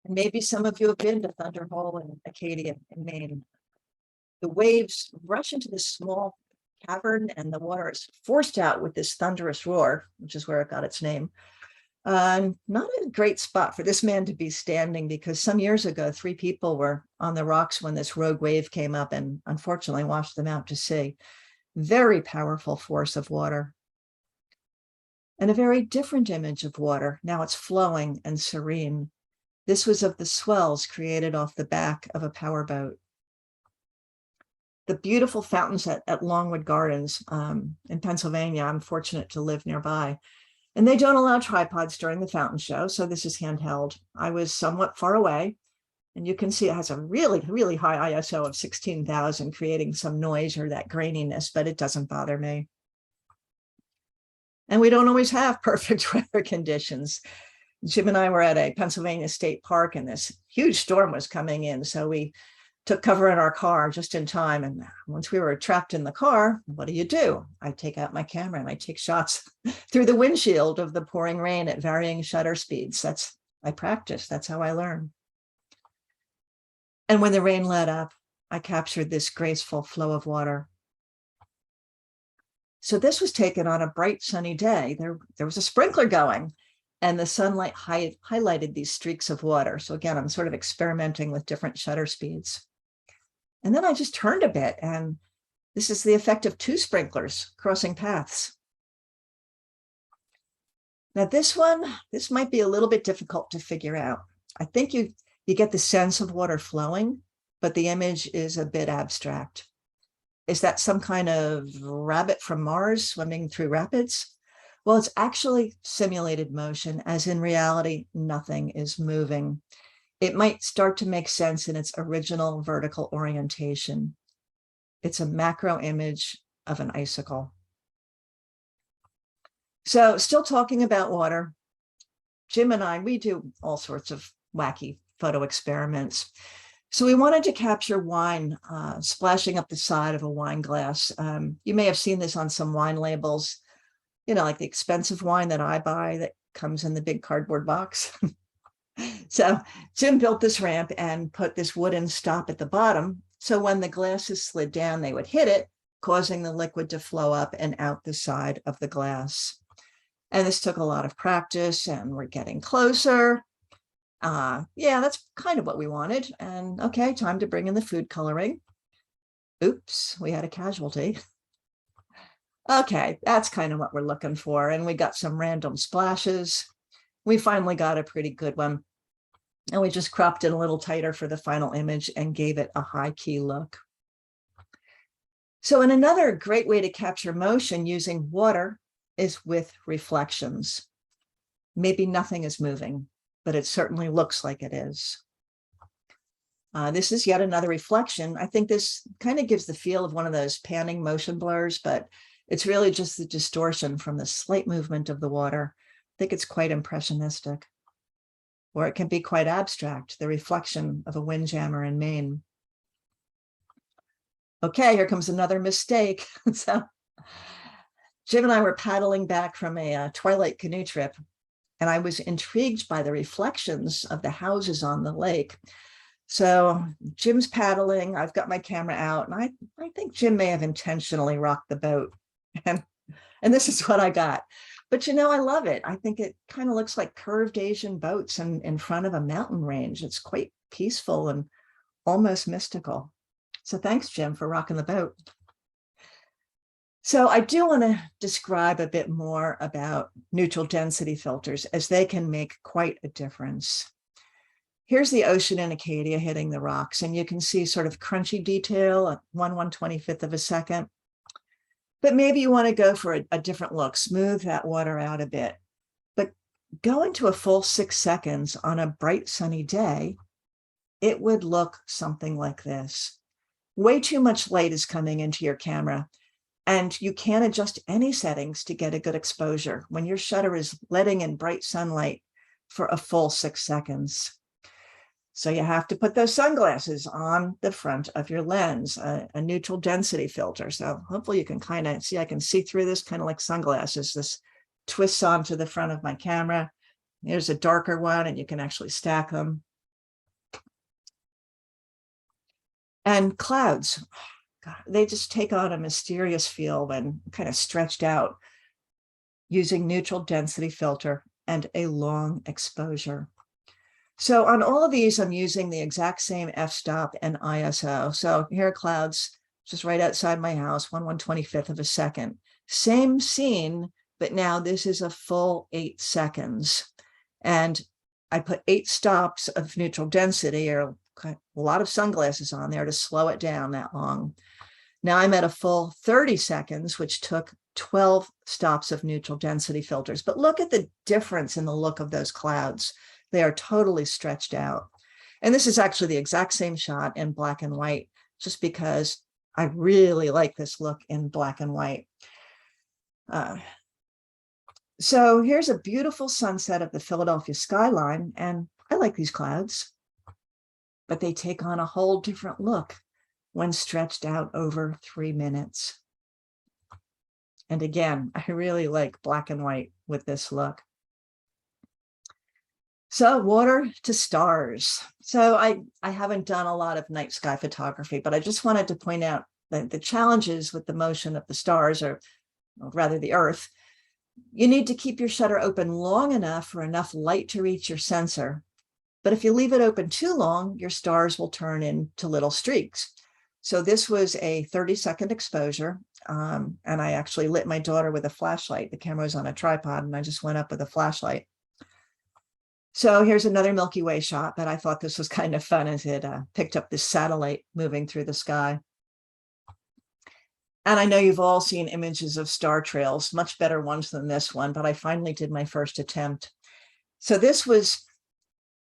Speaker 1: And maybe some of you have been to Thunder Hole in Acadia in Maine. The waves rush into this small cavern and the water is forced out with this thunderous roar, which is where it got its name. Not a great spot for this man to be standing because some years ago, 3 people were on the rocks when this rogue wave came up and unfortunately washed them out to sea. Very powerful force of water. And a very different image of water. Now it's flowing and serene. This was of the swells created off the back of a powerboat. The beautiful fountains at Longwood Gardens in Pennsylvania, I'm fortunate to live nearby. And they don't allow tripods during the fountain show, so this is handheld. I was somewhat far away, and you can see it has a really, really high ISO of 16,000, creating some noise or that graininess, but it doesn't bother me. And we don't always have perfect weather conditions. Jim and I were at a Pennsylvania state park, and this huge storm was coming in, so we took cover in our car just in time. And once we were trapped in the car, what do? I take out my camera and I take shots through the windshield of the pouring rain at varying shutter speeds. I practice. That's how I learn. And when the rain let up, I captured this graceful flow of water. So this was taken on a bright sunny day. There was a sprinkler going and the sunlight highlighted these streaks of water. So again, I'm sort of experimenting with different shutter speeds. And then I just turned a bit, and this is the effect of 2 sprinklers crossing paths. Now this might be a little bit difficult to figure out. I think you get the sense of water flowing, but the image is a bit abstract. Is that some kind of rabbit from Mars swimming through rapids? Well, it's actually simulated motion, as in reality, nothing is moving. It might start to make sense in its original vertical orientation. It's a macro image of an icicle. So still talking about water, Jim and I, we do all sorts of wacky photo experiments. So we wanted to capture wine splashing up the side of a wine glass. You may have seen this on some wine labels, like the expensive wine that I buy that comes in the big cardboard box. So Jim built this ramp and put this wooden stop at the bottom. So when the glasses slid down, they would hit it, causing the liquid to flow up and out the side of the glass. And this took a lot of practice, and we're getting closer. Yeah, that's kind of what we wanted. And okay, time to bring in the food coloring. Oops, we had a casualty. Okay, that's kind of what we're looking for. And we got some random splashes. We finally got a pretty good one. And we just cropped it a little tighter for the final image and gave it a high key look. So another great way to capture motion using water is with reflections. Maybe nothing is moving, but it certainly looks like it is. This is yet another reflection. I think this kind of gives the feel of one of those panning motion blurs, but it's really just the distortion from the slight movement of the water. I think it's quite impressionistic. Or it can be quite abstract, the reflection of a windjammer in Maine. Okay, here comes another mistake. So Jim and I were paddling back from a twilight canoe trip, and I was intrigued by the reflections of the houses on the lake. So Jim's paddling, I've got my camera out, and I think Jim may have intentionally rocked the boat. And this is what I got. But I love it. I think it kind of looks like curved Asian boats in front of a mountain range. It's quite peaceful and almost mystical. So thanks, Jim, for rocking the boat. So I do want to describe a bit more about neutral density filters, as they can make quite a difference. Here's the ocean in Acadia hitting the rocks, and you can see sort of crunchy detail at 1/125th of a second. But maybe you want to go for a different look, smooth that water out a bit. But going to a full 6 seconds on a bright sunny day, it would look something like this. Way too much light is coming into your camera, and you can't adjust any settings to get a good exposure when your shutter is letting in bright sunlight for a full 6 seconds. So you have to put those sunglasses on the front of your lens, a neutral density filter. So hopefully you can kind of see, I can see through this kind of like sunglasses. This twists onto the front of my camera. There's a darker one, and you can actually stack them. And clouds, God, they just take on a mysterious feel when kind of stretched out using neutral density filter and a long exposure. So on all of these, I'm using the exact same f-stop and ISO. So here are clouds just right outside my house, 1/125th of a second. Same scene, but now this is a full 8 seconds. And I put 8 stops of neutral density, or a lot of sunglasses on there to slow it down that long. Now I'm at a full 30 seconds, which took 12 stops of neutral density filters. But look at the difference in the look of those clouds. They are totally stretched out. And this is actually the exact same shot in black and white, just because I really like this look in black and white. So here's a beautiful sunset of the Philadelphia skyline, and I like these clouds, but they take on a whole different look when stretched out over 3 minutes. And again, I really like black and white with this look. So water to stars. So I haven't done a lot of night sky photography, but I just wanted to point out that the challenges with the motion of the stars, or rather the Earth, you need to keep your shutter open long enough for enough light to reach your sensor. But if you leave it open too long, your stars will turn into little streaks. So this was a 30-second exposure. And I actually lit my daughter with a flashlight. The camera was on a tripod, and I just went up with a flashlight. So here's another Milky Way shot, but I thought this was kind of fun as it picked up this satellite moving through the sky. And I know you've all seen images of star trails, much better ones than this one, but I finally did my first attempt. So this was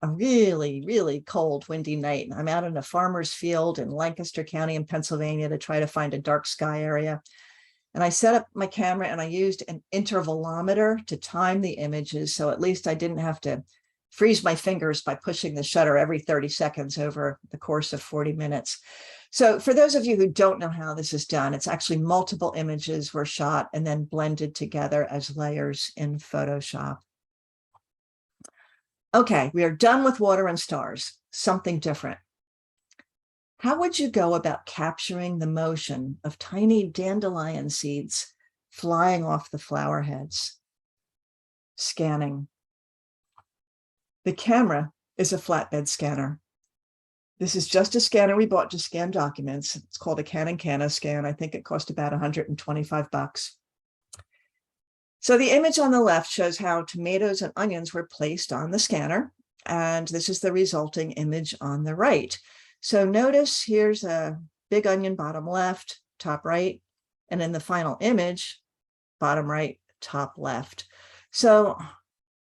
Speaker 1: a really, really cold, windy night. I'm out in a farmer's field in Lancaster County in Pennsylvania to try to find a dark sky area. And I set up my camera and I used an intervalometer to time the images. So at least I didn't have to freeze my fingers by pushing the shutter every 30 seconds over the course of 40 minutes. So for those of you who don't know how this is done, it's actually multiple images were shot and then blended together as layers in Photoshop. Okay, we are done with water and stars, something different. How would you go about capturing the motion of tiny dandelion seeds flying off the flower heads? Scanning. The camera is a flatbed scanner. This is just a scanner we bought to scan documents. It's called a Canon CanoScan. I think it cost about 125 bucks. So the image on the left shows how tomatoes and onions were placed on the scanner, and this is the resulting image on the right. So notice here's a big onion bottom left, top right, and in the final image, bottom right, top left. So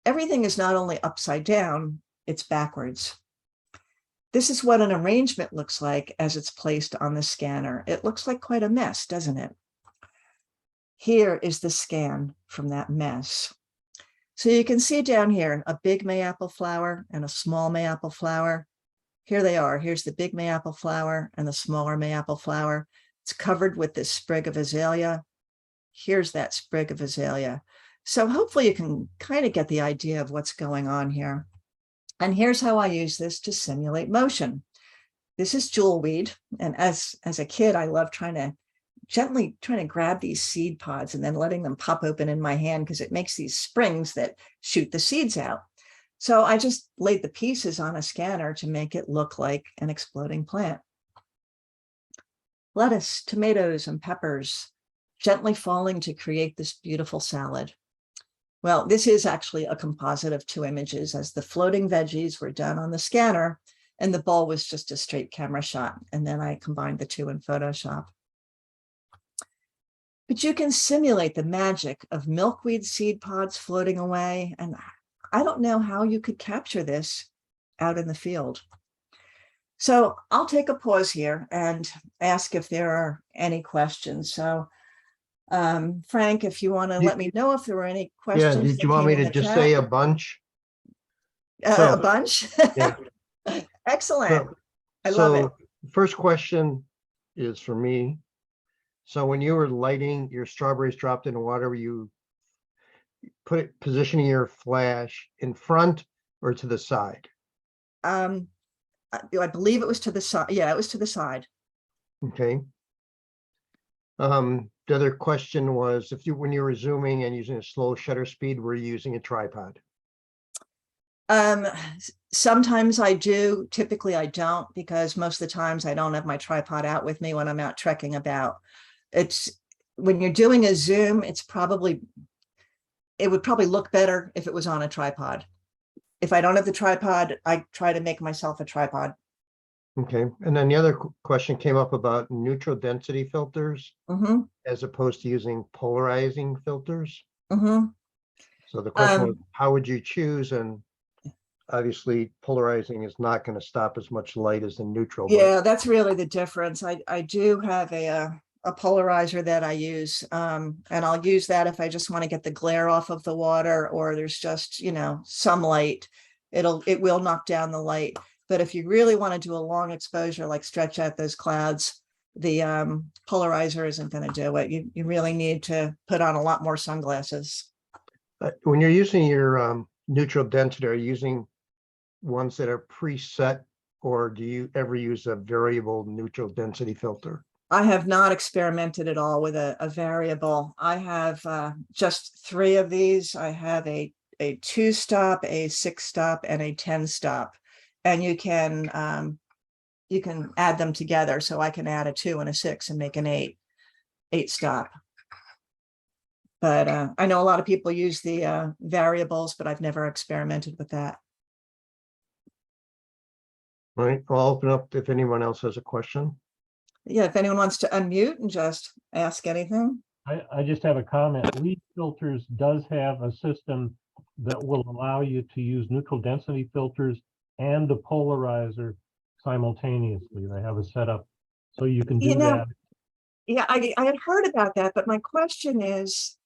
Speaker 1: everything is not only upside down, it's backwards. This is what an arrangement looks like as it's placed on the scanner. It looks like quite a mess, doesn't it? Here is the scan from that mess. So you can see down here a big mayapple flower and a small mayapple flower. Here they are. Here's the big mayapple flower and the smaller mayapple flower. It's covered with this sprig of azalea. Here's that sprig of azalea. So hopefully you can kind of get the idea of what's going on here. And here's how I use this to simulate motion. This is jewelweed. And as a kid, I loved gently trying to grab these seed pods and then letting them pop open in my hand because it makes these springs that shoot the seeds out. So I just laid the pieces on a scanner to make it look like an exploding plant. Lettuce, tomatoes, and peppers gently falling to create this beautiful salad. Well, this is actually a composite of two images, as the floating veggies were done on the scanner and the bowl was just a straight camera shot. And then I combined the two in Photoshop. But you can simulate the magic of milkweed seed pods floating away. And I don't know how you could capture this out in the field. So I'll take a pause here and ask if there are any questions. So Frank, if you want to let me know if there were any questions.
Speaker 2: Yeah, did you want me to just say a bunch?
Speaker 1: A bunch?
Speaker 2: Yeah.
Speaker 1: Excellent. I love it.
Speaker 2: First question is for me. So when you were lighting your strawberries dropped in water, were you positioning your flash in front or to the side?
Speaker 1: I believe it was to the side. Yeah, it was to the side.
Speaker 2: Okay. The other question was when you were zooming and using a slow shutter speed, were you using a tripod?
Speaker 1: Sometimes I do. Typically I don't, because most of the times I don't have my tripod out with me when I'm out trekking about. It's when you're doing a zoom, it would probably look better if it was on a tripod. If I don't have the tripod, I try to make myself a tripod.
Speaker 2: Okay. And then the other question came up about neutral density filters as opposed to using polarizing filters. So the question was, how would you choose? And obviously polarizing is not going to stop as much light as the neutral.
Speaker 1: Yeah, that's really the difference. I do have a polarizer that I use, and I'll use that if I just want to get the glare off of the water, or there's just, some light. It will knock down the light. But if you really want to do a long exposure, like stretch out those clouds, the polarizer isn't going to do it. You really need to put on a lot more sunglasses.
Speaker 2: When you're using your neutral density, are you using ones that are preset, or do you ever use a variable neutral density filter?
Speaker 1: I have not experimented at all with a variable. I have just 3 of these. I have a 2-stop, a 6-stop, and a 10-stop. And you can add them together. So I can add a 2 and a 6 and make an 8-stop. But I know a lot of people use the variables, but I've never experimented with that.
Speaker 2: All right, I'll open up if anyone else has a question.
Speaker 1: Yeah, if anyone wants to unmute and just ask anything.
Speaker 3: I just have a comment. Lead Filters does have a system that will allow you to use neutral density filters and a polarizer simultaneously. They have a setup so you can do that.
Speaker 1: Yeah, I had heard about that, but my question is,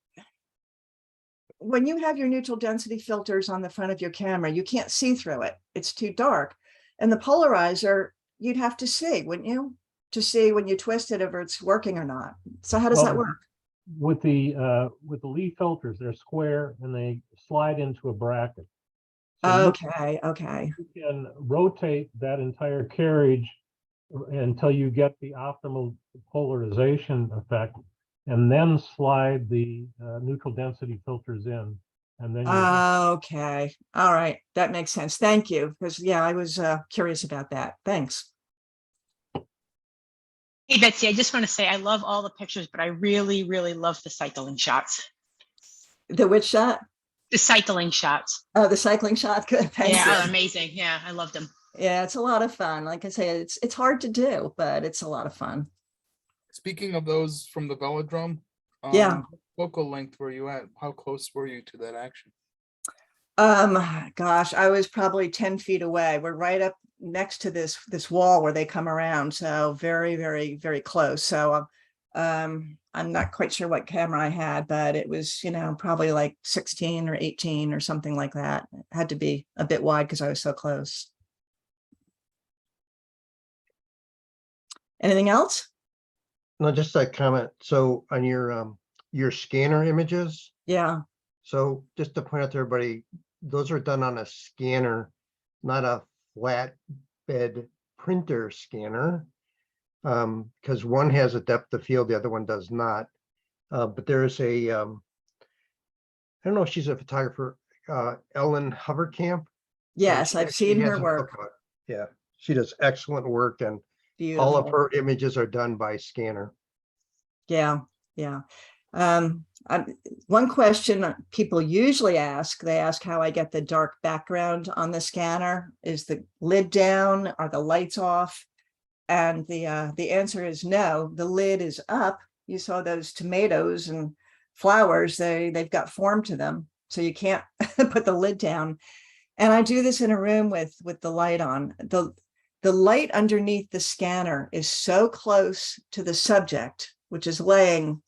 Speaker 1: when you have your neutral density filters on the front of your camera, you can't see through it. It's too dark. And the polarizer, you'd have to see, wouldn't you? To see when you twist it if it's working or not. So how does that
Speaker 3: Well,
Speaker 1: work?
Speaker 3: with the Lee filters, they're square and they slide into a bracket. So
Speaker 1: Okay, okay.
Speaker 3: you can rotate that entire carriage until you get the optimal polarization effect, and then slide the neutral density filters in, and then
Speaker 1: Okay. All right. That makes sense. Thank you. Because yeah, I was curious about that. Thanks.
Speaker 4: Hey, Betsy, I just want to say I love all the pictures, but I really, really love the cycling shots.
Speaker 1: The which shot?
Speaker 4: The cycling shots.
Speaker 1: Oh, the cycling shot. Good. Thank
Speaker 4: Yeah,
Speaker 1: you.
Speaker 4: oh, amazing. Yeah, I loved them.
Speaker 1: Yeah, it's a lot of fun. Like I say, it's hard to do, but it's a lot of fun.
Speaker 5: Speaking of those from the velodrome,
Speaker 1: Yeah.
Speaker 5: what focal length were you at? How close were you to that action?
Speaker 1: Gosh, I was probably 10 feet away. We're right up next to this wall where they come around. So very, very, very close. So I'm not quite sure what camera I had, but it was, probably like 16 or 18 or something like that. It had to be a bit wide because I was so close. Anything else?
Speaker 2: No, just a comment. So on your scanner images,
Speaker 1: Yeah.
Speaker 2: so just to point out to everybody, those are done on a scanner, not a flatbed printer scanner. Because one has a depth of field, the other one does not. But there is a, I don't know if she's a photographer, Ellen Hoverkamp.
Speaker 1: Yes,
Speaker 2: She
Speaker 1: I've
Speaker 2: actually
Speaker 1: seen
Speaker 2: has
Speaker 1: her
Speaker 2: a
Speaker 1: work.
Speaker 2: book out. Yeah, she does excellent work, and all of
Speaker 1: Beautiful.
Speaker 2: her images are done by scanner.
Speaker 1: Yeah, yeah. One question people usually ask, they ask how I get the dark background on the scanner. Is the lid down? Are the lights off? And the answer is no, the lid is up. You saw those tomatoes and flowers, they've got form to them. So you can't put the lid down. And I do this in a room with the light on. The light underneath the scanner is so close to the subject, which is laying,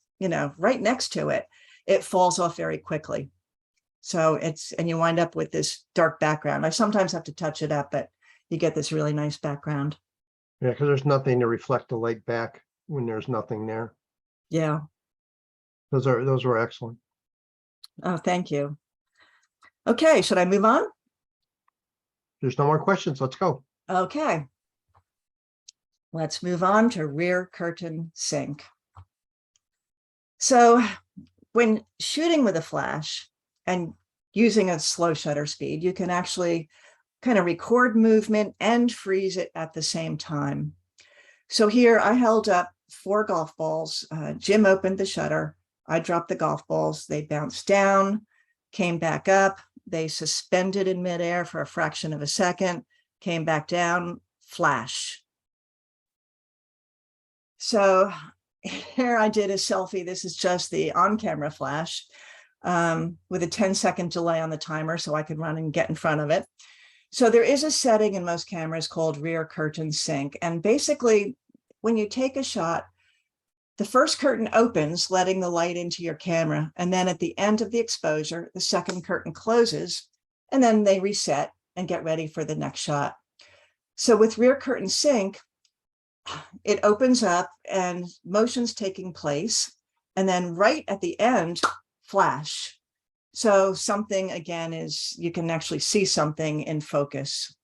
Speaker 1: right next to it, it falls off very quickly. So and you wind up with this dark background. I sometimes have to touch it up, but you get this really nice background.
Speaker 2: Yeah, because there's nothing to reflect the light back when there's nothing there.
Speaker 1: Yeah.
Speaker 2: Those were excellent.
Speaker 1: Oh, thank you. Okay, should I move on?
Speaker 2: There's no more questions. Let's go.
Speaker 1: Okay. Let's move on to rear curtain sync. So when shooting with a flash and using a slow shutter speed, you can actually kind of record movement and freeze it at the same time. So here I held up 4 golf balls. Jim opened the shutter. I dropped the golf balls. They bounced down, came back up. They suspended in midair for a fraction of a second, came back down, flash. So here I did a selfie. This is just the on-camera flash with a 10-second delay on the timer so I could run and get in front of it. So there is a setting in most cameras called rear curtain sync. And basically, when you take a shot, the first curtain opens, letting the light into your camera. And then at the end of the exposure, the second curtain closes, and then they reset and get ready for the next shot. So with rear curtain sync, it opens up and motion's taking place. And then right at the end, flash. So something, again, is you can actually see something in focus.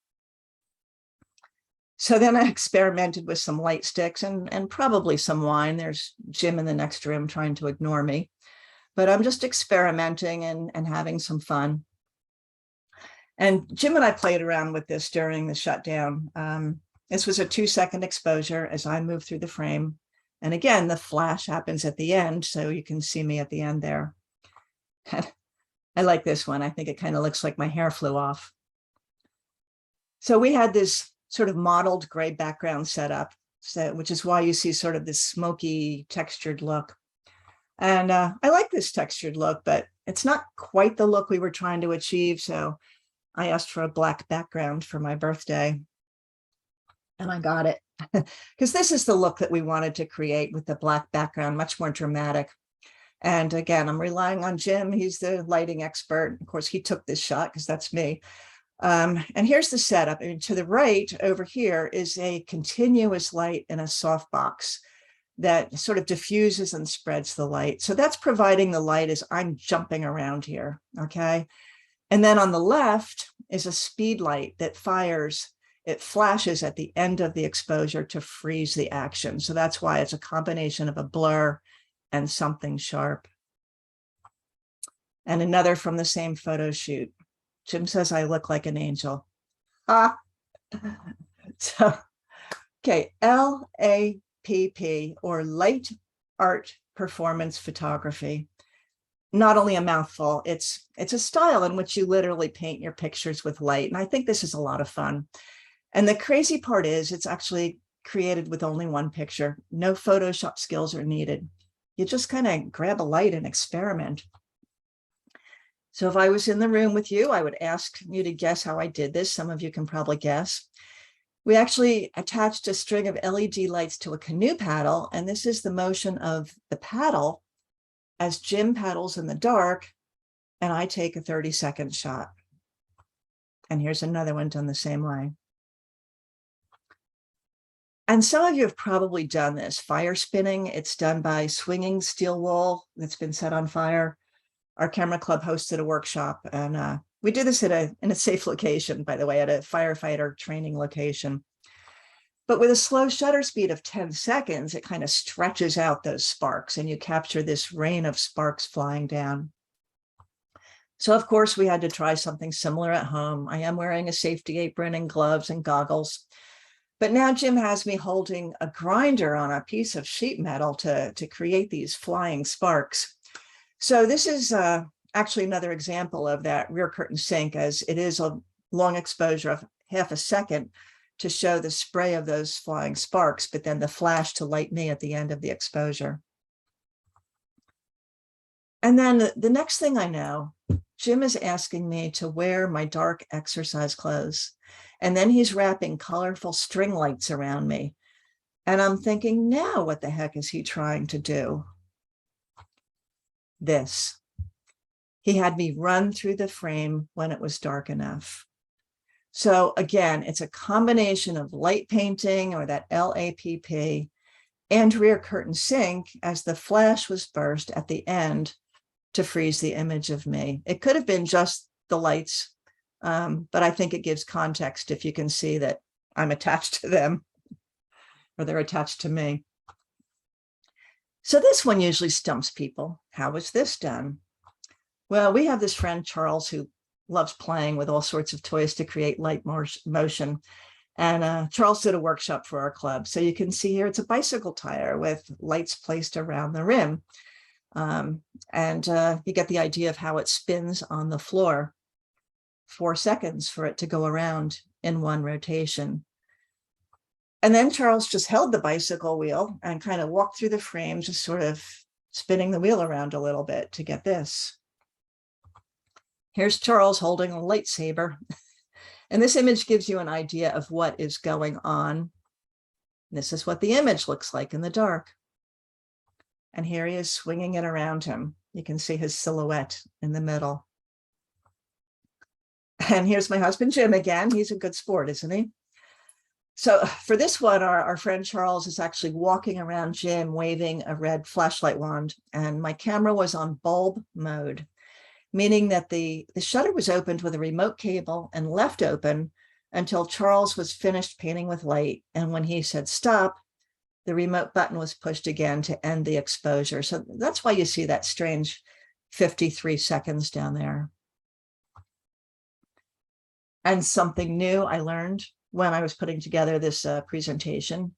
Speaker 1: So then I experimented with some light sticks and probably some wine. There's Jim in the next room trying to ignore me, but I'm just experimenting and having some fun. And Jim and I played around with this during the shutdown. This was a 2-second exposure as I move through the frame. And again, the flash happens at the end, so you can see me at the end there. I like this one. I think it kind of looks like my hair flew off. So we had this sort of mottled gray background set up, which is why you see sort of this smoky textured look. And I like this textured look, but it's not quite the look we were trying to achieve. So I asked for a black background for my birthday and I got it. because this is the look that we wanted to create with the black background, much more dramatic. And again, I'm relying on Jim. He's the lighting expert. Of course, he took this shot because that's me. And here's the setup. And to the right over here is a continuous light in a softbox that sort of diffuses and spreads the light. So that's providing the light as I'm jumping around here, okay? And then on the left is a speed light that fires. It flashes at the end of the exposure to freeze the action. So that's why it's a combination of a blur and something sharp. And another from the same photo shoot. Jim says I look like an angel. Ah. So, okay, LAPP, or light art performance photography. Not only a mouthful, it's a style in which you literally paint your pictures with light. And I think this is a lot of fun. And the crazy part is it's actually created with only one picture. No Photoshop skills are needed. You just kind of grab a light and experiment. So if I was in the room with you, I would ask you to guess how I did this. Some of you can probably guess. We actually attached a string of LED lights to a canoe paddle, and this is the motion of the paddle as Jim paddles in the dark, and I take a 30-second shot. And here's another one done the same way. And some of you have probably done this, fire spinning. It's done by swinging steel wool that's been set on fire. Our camera club hosted a workshop, and we did this in a safe location, by the way, at a firefighter training location. But with a slow shutter speed of 10 seconds, it kind of stretches out those sparks and you capture this rain of sparks flying down. So of course we had to try something similar at home. I am wearing a safety apron and gloves and goggles. But now Jim has me holding a grinder on a piece of sheet metal to create these flying sparks. So this is actually another example of that rear curtain sink, as it is a long exposure of half a second to show the spray of those flying sparks, but then the flash to light me at the end of the exposure. And then the next thing I know, Jim is asking me to wear my dark exercise clothes. And then he's wrapping colorful string lights around me. And I'm thinking, now what the heck is he trying to do? This. He had me run through the frame when it was dark enough. So again, it's a combination of light painting, or that LAPP, and rear curtain sink as the flash was burst at the end to freeze the image of me. It could have been just the lights, but I think it gives context if you can see that I'm attached to them or they're attached to me. So this one usually stumps people. How was this done? Well, we have this friend, Charles, who loves playing with all sorts of toys to create light motion. And Charles did a workshop for our club. So you can see here, it's a bicycle tire with lights placed around the rim. You get the idea of how it spins on the floor. 4 seconds for it to go around in one rotation. And then Charles just held the bicycle wheel and kind of walked through the frame, just sort of spinning the wheel around a little bit to get this. Here's Charles holding a lightsaber. And this image gives you an idea of what is going on. This is what the image looks like in the dark. And here he is swinging it around him. You can see his silhouette in the middle. And here's my husband, Jim, again. He's a good sport, isn't he? So for this one, our friend Charles is actually walking around Jim waving a red flashlight wand. And my camera was on bulb mode, meaning that the shutter was opened with a remote cable and left open until Charles was finished painting with light. And when he said stop, the remote button was pushed again to end the exposure. So that's why you see that strange 53 seconds down there. And something new I learned when I was putting together this presentation,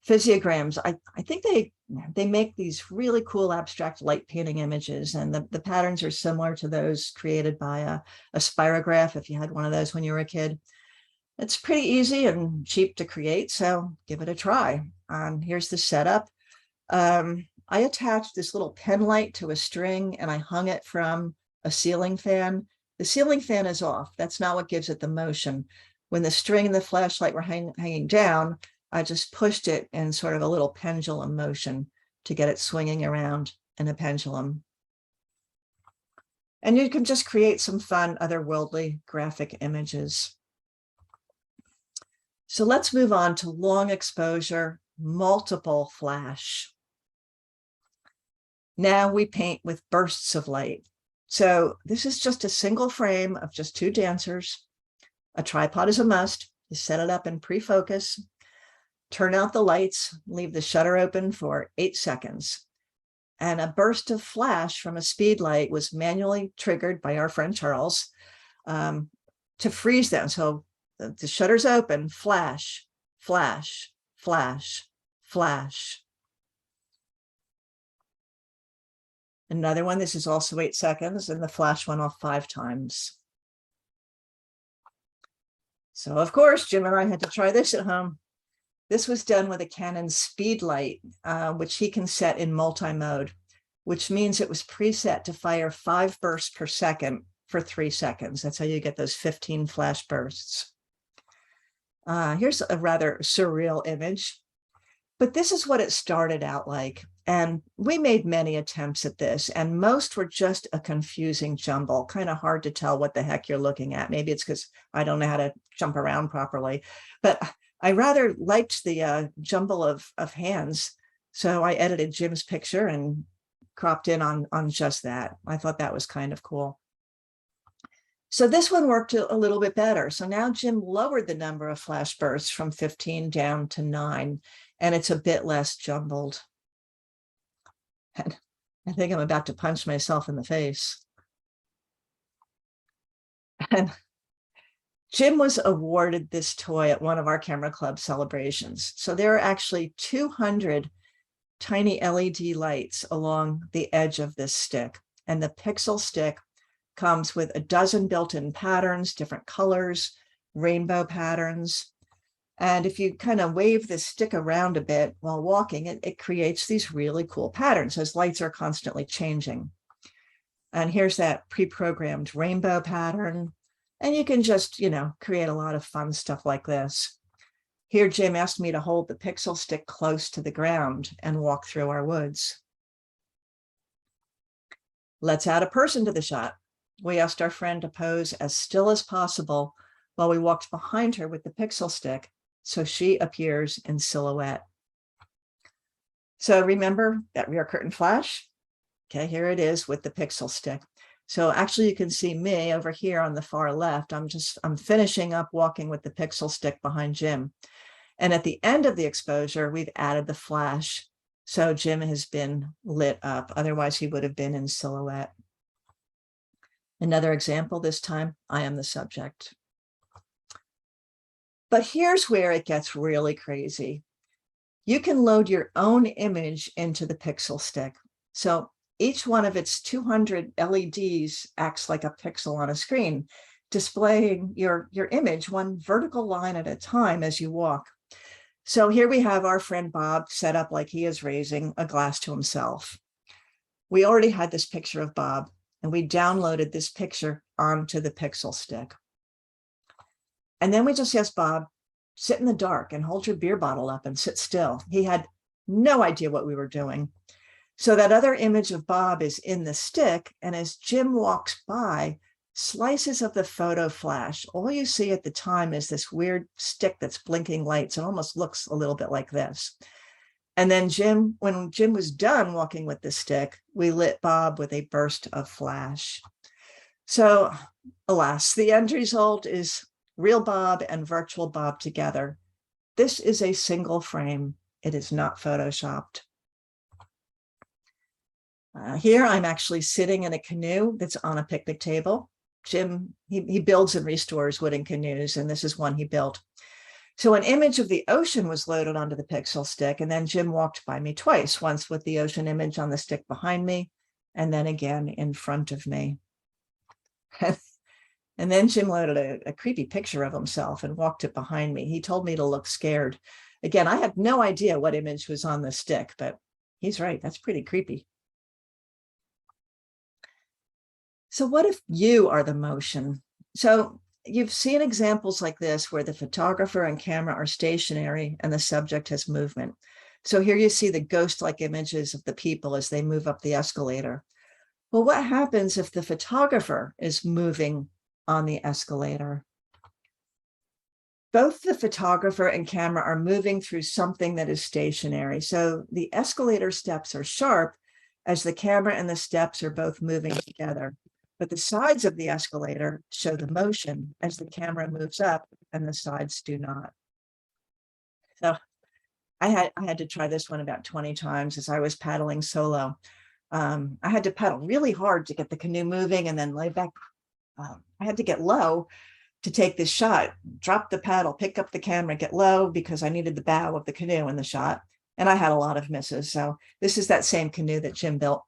Speaker 1: physiograms. I think they make these really cool abstract light painting images, and the patterns are similar to those created by a spirograph, if you had one of those when you were a kid. It's pretty easy and cheap to create, so give it a try. Here's the setup. I attached this little pen light to a string and I hung it from a ceiling fan. The ceiling fan is off. That's not what gives it the motion. When the string and the flashlight were hanging down, I just pushed it in sort of a little pendulum motion to get it swinging around in a pendulum. And you can just create some fun otherworldly graphic images. So let's move on to long exposure, multiple flash. Now we paint with bursts of light. So this is just a single frame of just 2 dancers. A tripod is a must. You set it up in pre-focus, turn out the lights, leave the shutter open for 8 seconds. And a burst of flash from a speed light was manually triggered by our friend Charles to freeze them. So the shutter's open, flash, flash, flash, flash. Another one, this is also 8 seconds, and the flash went off 5 times. So of course, Jim and I had to try this at home. This was done with a Canon speed light, which he can set in multi-mode, which means it was preset to fire 5 bursts per second for 3 seconds. That's how you get those 15 flash bursts. Here's a rather surreal image, but this is what it started out like. And we made many attempts at this, and most were just a confusing jumble, kind of hard to tell what the heck you're looking at. Maybe it's because I don't know how to jump around properly, but I rather liked the jumble of hands. So I edited Jim's picture and cropped in on just that. I thought that was kind of cool. So this one worked a little bit better. So now Jim lowered the number of flash bursts from 15 down to 9, and it's a bit less jumbled. And I think I'm about to punch myself in the face. And Jim was awarded this toy at one of our camera club celebrations. So there are actually 200 tiny LED lights along the edge of this stick. And the pixel stick comes with a dozen built-in patterns, different colors, rainbow patterns. And if you kind of wave this stick around a bit while walking, it creates these really cool patterns as lights are constantly changing. And here's that pre-programmed rainbow pattern. And you can just, create a lot of fun stuff like this. Here, Jim asked me to hold the pixel stick close to the ground and walk through our woods. Let's add a person to the shot. We asked our friend to pose as still as possible while we walked behind her with the pixel stick, so she appears in silhouette. So remember that rear curtain flash? Okay, here it is with the pixel stick. So actually you can see me over here on the far left. I'm finishing up walking with the pixel stick behind Jim. And at the end of the exposure, we've added the flash. So Jim has been lit up. Otherwise he would have been in silhouette. Another example, this time I am the subject. But here's where it gets really crazy. You can load your own image into the pixel stick. So each one of its 200 LEDs acts like a pixel on a screen, displaying your image one vertical line at a time as you walk. So here we have our friend Bob set up like he is raising a glass to himself. We already had this picture of Bob, and we downloaded this picture onto the pixel stick. And then we just asked Bob, sit in the dark and hold your beer bottle up and sit still. He had no idea what we were doing. So that other image of Bob is in the stick, and as Jim walks by, slices of the photo flash. All you see at the time is this weird stick that's blinking lights. It almost looks a little bit like this. And then when Jim was done walking with the stick, we lit Bob with a burst of flash. So alas, the end result is real Bob and virtual Bob together. This is a single frame. It is not photoshopped. Here I'm actually sitting in a canoe that's on a picnic table. Jim, he builds and restores wooden canoes, and this is one he built. So an image of the ocean was loaded onto the pixel stick, and then Jim walked by me twice, once with the ocean image on the stick behind me, and then again in front of me. And then Jim loaded a creepy picture of himself and walked it behind me. He told me to look scared. Again, I had no idea what image was on the stick, but he's right, that's pretty creepy. So what if you are the motion? So you've seen examples like this where the photographer and camera are stationary and the subject has movement. So here you see the ghost-like images of the people as they move up the escalator. Well, what happens if the photographer is moving on the escalator? Both the photographer and camera are moving through something that is stationary. So the escalator steps are sharp as the camera and the steps are both moving together. But the sides of the escalator show the motion as the camera moves up and the sides do not. So I had to try this one about 20 times as I was paddling solo. I had to paddle really hard to get the canoe moving and then lay back. I had to get low to take this shot, drop the paddle, pick up the camera, get low because I needed the bow of the canoe in the shot. And I had a lot of misses. So this is that same canoe that Jim built.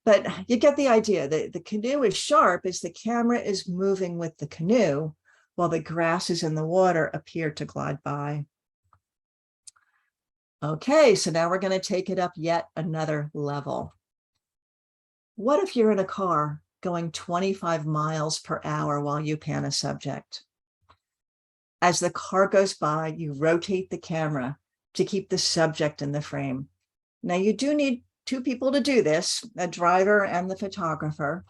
Speaker 1: But you get the idea that the canoe is sharp as the camera is moving with the canoe while the grasses in the water appear to glide by. Okay, so now we're going to take it up yet another level. What if you're in a car going 25 miles per hour while you pan a subject? As the car goes by, you rotate the camera to keep the subject in the frame. Now you do need two people to do this, a driver and the photographer,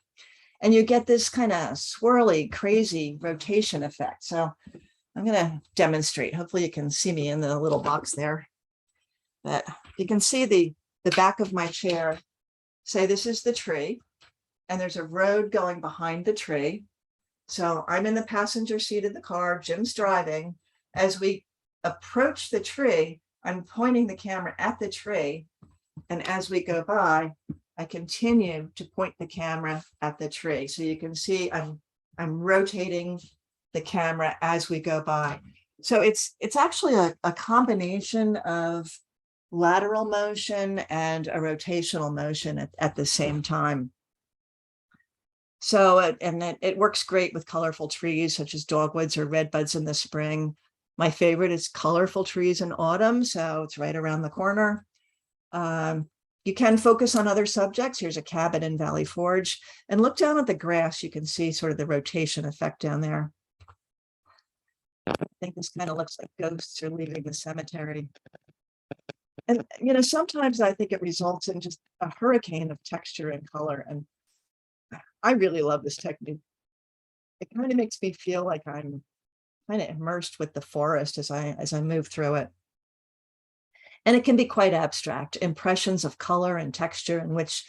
Speaker 1: and you get this kind of swirly, crazy rotation effect. So I'm going to demonstrate. Hopefully you can see me in the little box there. But you can see the back of my chair. Say this is the tree, and there's a road going behind the tree. So I'm in the passenger seat of the car, Jim's driving. As we approach the tree, I'm pointing the camera at the tree. And as we go by, I continue to point the camera at the tree. So you can see I'm rotating the camera as we go by. So it's actually a combination of lateral motion and a rotational motion at the same time. So, it works great with colorful trees such as dogwoods or redbuds in the spring. My favorite is colorful trees in autumn, so it's right around the corner. You can focus on other subjects. Here's a cabin in Valley Forge, and look down at the grass. You can see sort of the rotation effect down there. I think this kind of looks like ghosts are leaving the cemetery. And, sometimes I think it results in just a hurricane of texture and color. And I really love this technique. It kind of makes me feel like I'm kind of immersed with the forest as I move through it. And it can be quite abstract, impressions of color and texture in which,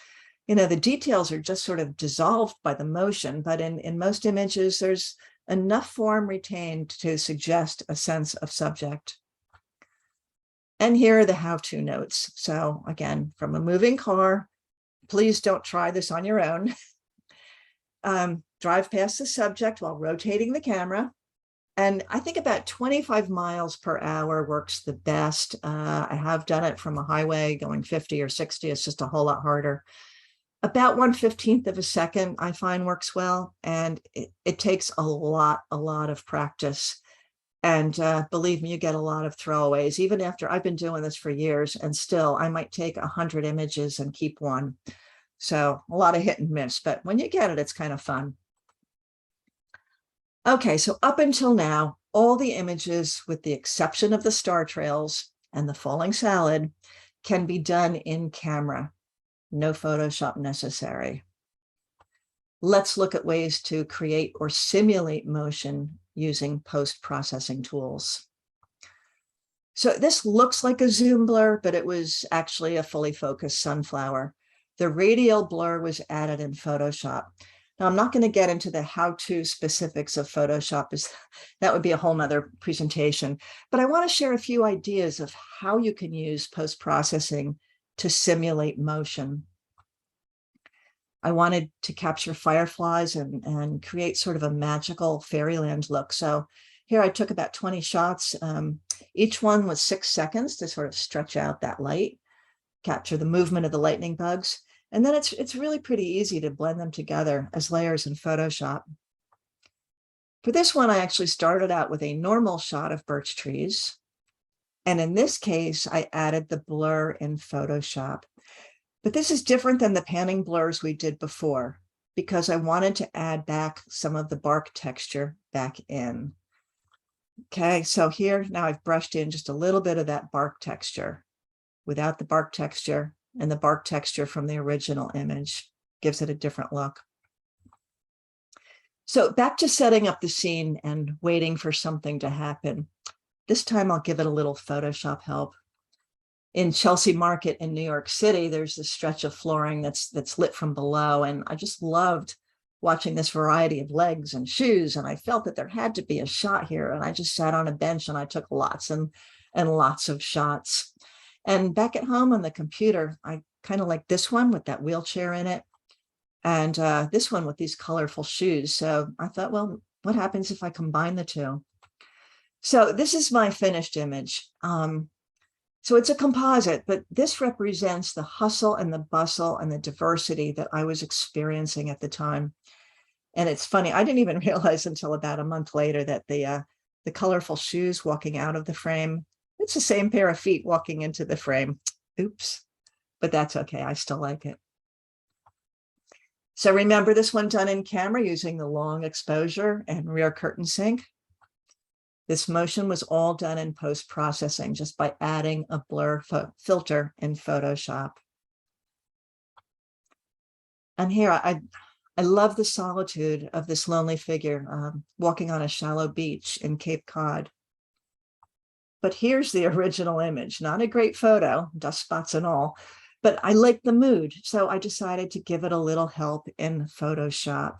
Speaker 1: the details are just sort of dissolved by the motion. But in most images, there's enough form retained to suggest a sense of subject. And here are the how-to notes. So again, from a moving car, please don't try this on your own. Drive past the subject while rotating the camera. And I think about 25 miles per hour works the best. I have done it from a highway going 50 or 60. It's just a whole lot harder. About 1/15 of a second, I find works well. And it takes a lot of practice. And believe me, you get a lot of throwaways, even after I've been doing this for years, and still I might take 100 images and keep one. So a lot of hit and miss, but when you get it, it's kind of fun. Okay, so up until now, all the images, with the exception of the star trails and the falling salad, can be done in camera. No Photoshop necessary. Let's look at ways to create or simulate motion using post-processing tools. So this looks like a zoom blur, but it was actually a fully focused sunflower. The radial blur was added in Photoshop. Now, I'm not going to get into the how-to specifics of Photoshop, that would be a whole nother presentation, but I want to share a few ideas of how you can use post-processing to simulate motion. I wanted to capture fireflies and create sort of a magical fairyland look. So here I took about 20 shots. Each one was 6 seconds to sort of stretch out that light, capture the movement of the lightning bugs. And then it's really pretty easy to blend them together as layers in Photoshop. For this one, I actually started out with a normal shot of birch trees. And in this case, I added the blur in Photoshop. But this is different than the panning blurs we did before, because I wanted to add back some of the bark texture back in. Okay, so here now I've brushed in just a little bit of that bark texture without the bark texture, and the bark texture from the original image gives it a different look. So back to setting up the scene and waiting for something to happen. This time I'll give it a little Photoshop help. In Chelsea Market in New York City, there's this stretch of flooring that's lit from below. And I just loved watching this variety of legs and shoes. And I felt that there had to be a shot here. And I just sat on a bench and I took lots and lots of shots. And back at home on the computer, I kind of like this one with that wheelchair in it. And this one with these colorful shoes. So I thought, well, what happens if I combine the two? So this is my finished image. So it's a composite, but this represents the hustle and the bustle and the diversity that I was experiencing at the time. And it's funny, I didn't even realize until about a month later that the colorful shoes walking out of the frame, it's the same pair of feet walking into the frame. Oops, but that's okay. I still like it. So remember this one done in camera using the long exposure and rear curtain sync. This motion was all done in post-processing just by adding a blur filter in Photoshop. And here I love the solitude of this lonely figure walking on a shallow beach in Cape Cod. But here's the original image, not a great photo, dust spots and all, but I like the mood. So I decided to give it a little help in Photoshop.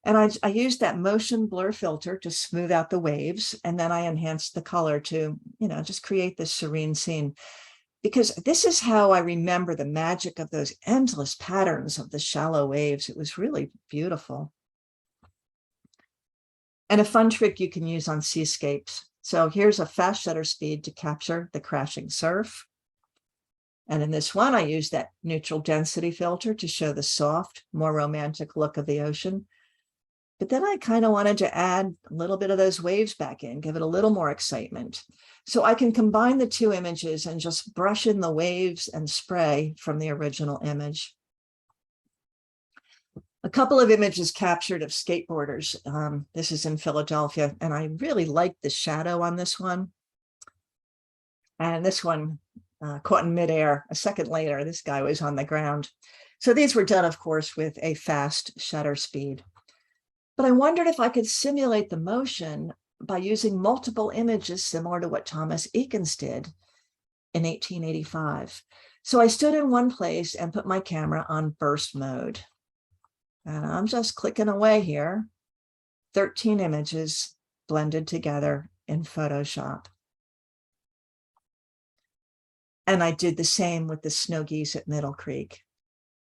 Speaker 1: And I used that motion blur filter to smooth out the waves. And then I enhanced the color to, just create this serene scene. Because this is how I remember the magic of those endless patterns of the shallow waves. It was really beautiful. And a fun trick you can use on seascapes. So here's a fast shutter speed to capture the crashing surf. And in this one, I used that neutral density filter to show the soft, more romantic look of the ocean. But then I kind of wanted to add a little bit of those waves back in, give it a little more excitement. So I can combine the two images and just brush in the waves and spray from the original image. A couple of images captured of skateboarders. This is in Philadelphia, and I really liked the shadow on this one. And this one caught in midair. A second later, this guy was on the ground. So these were done, of course, with a fast shutter speed. But I wondered if I could simulate the motion by using multiple images similar to what Thomas Eakins did in 1885. So I stood in one place and put my camera on burst mode. And I'm just clicking away here. 13 images blended together in Photoshop. And I did the same with the snow geese at Middle Creek.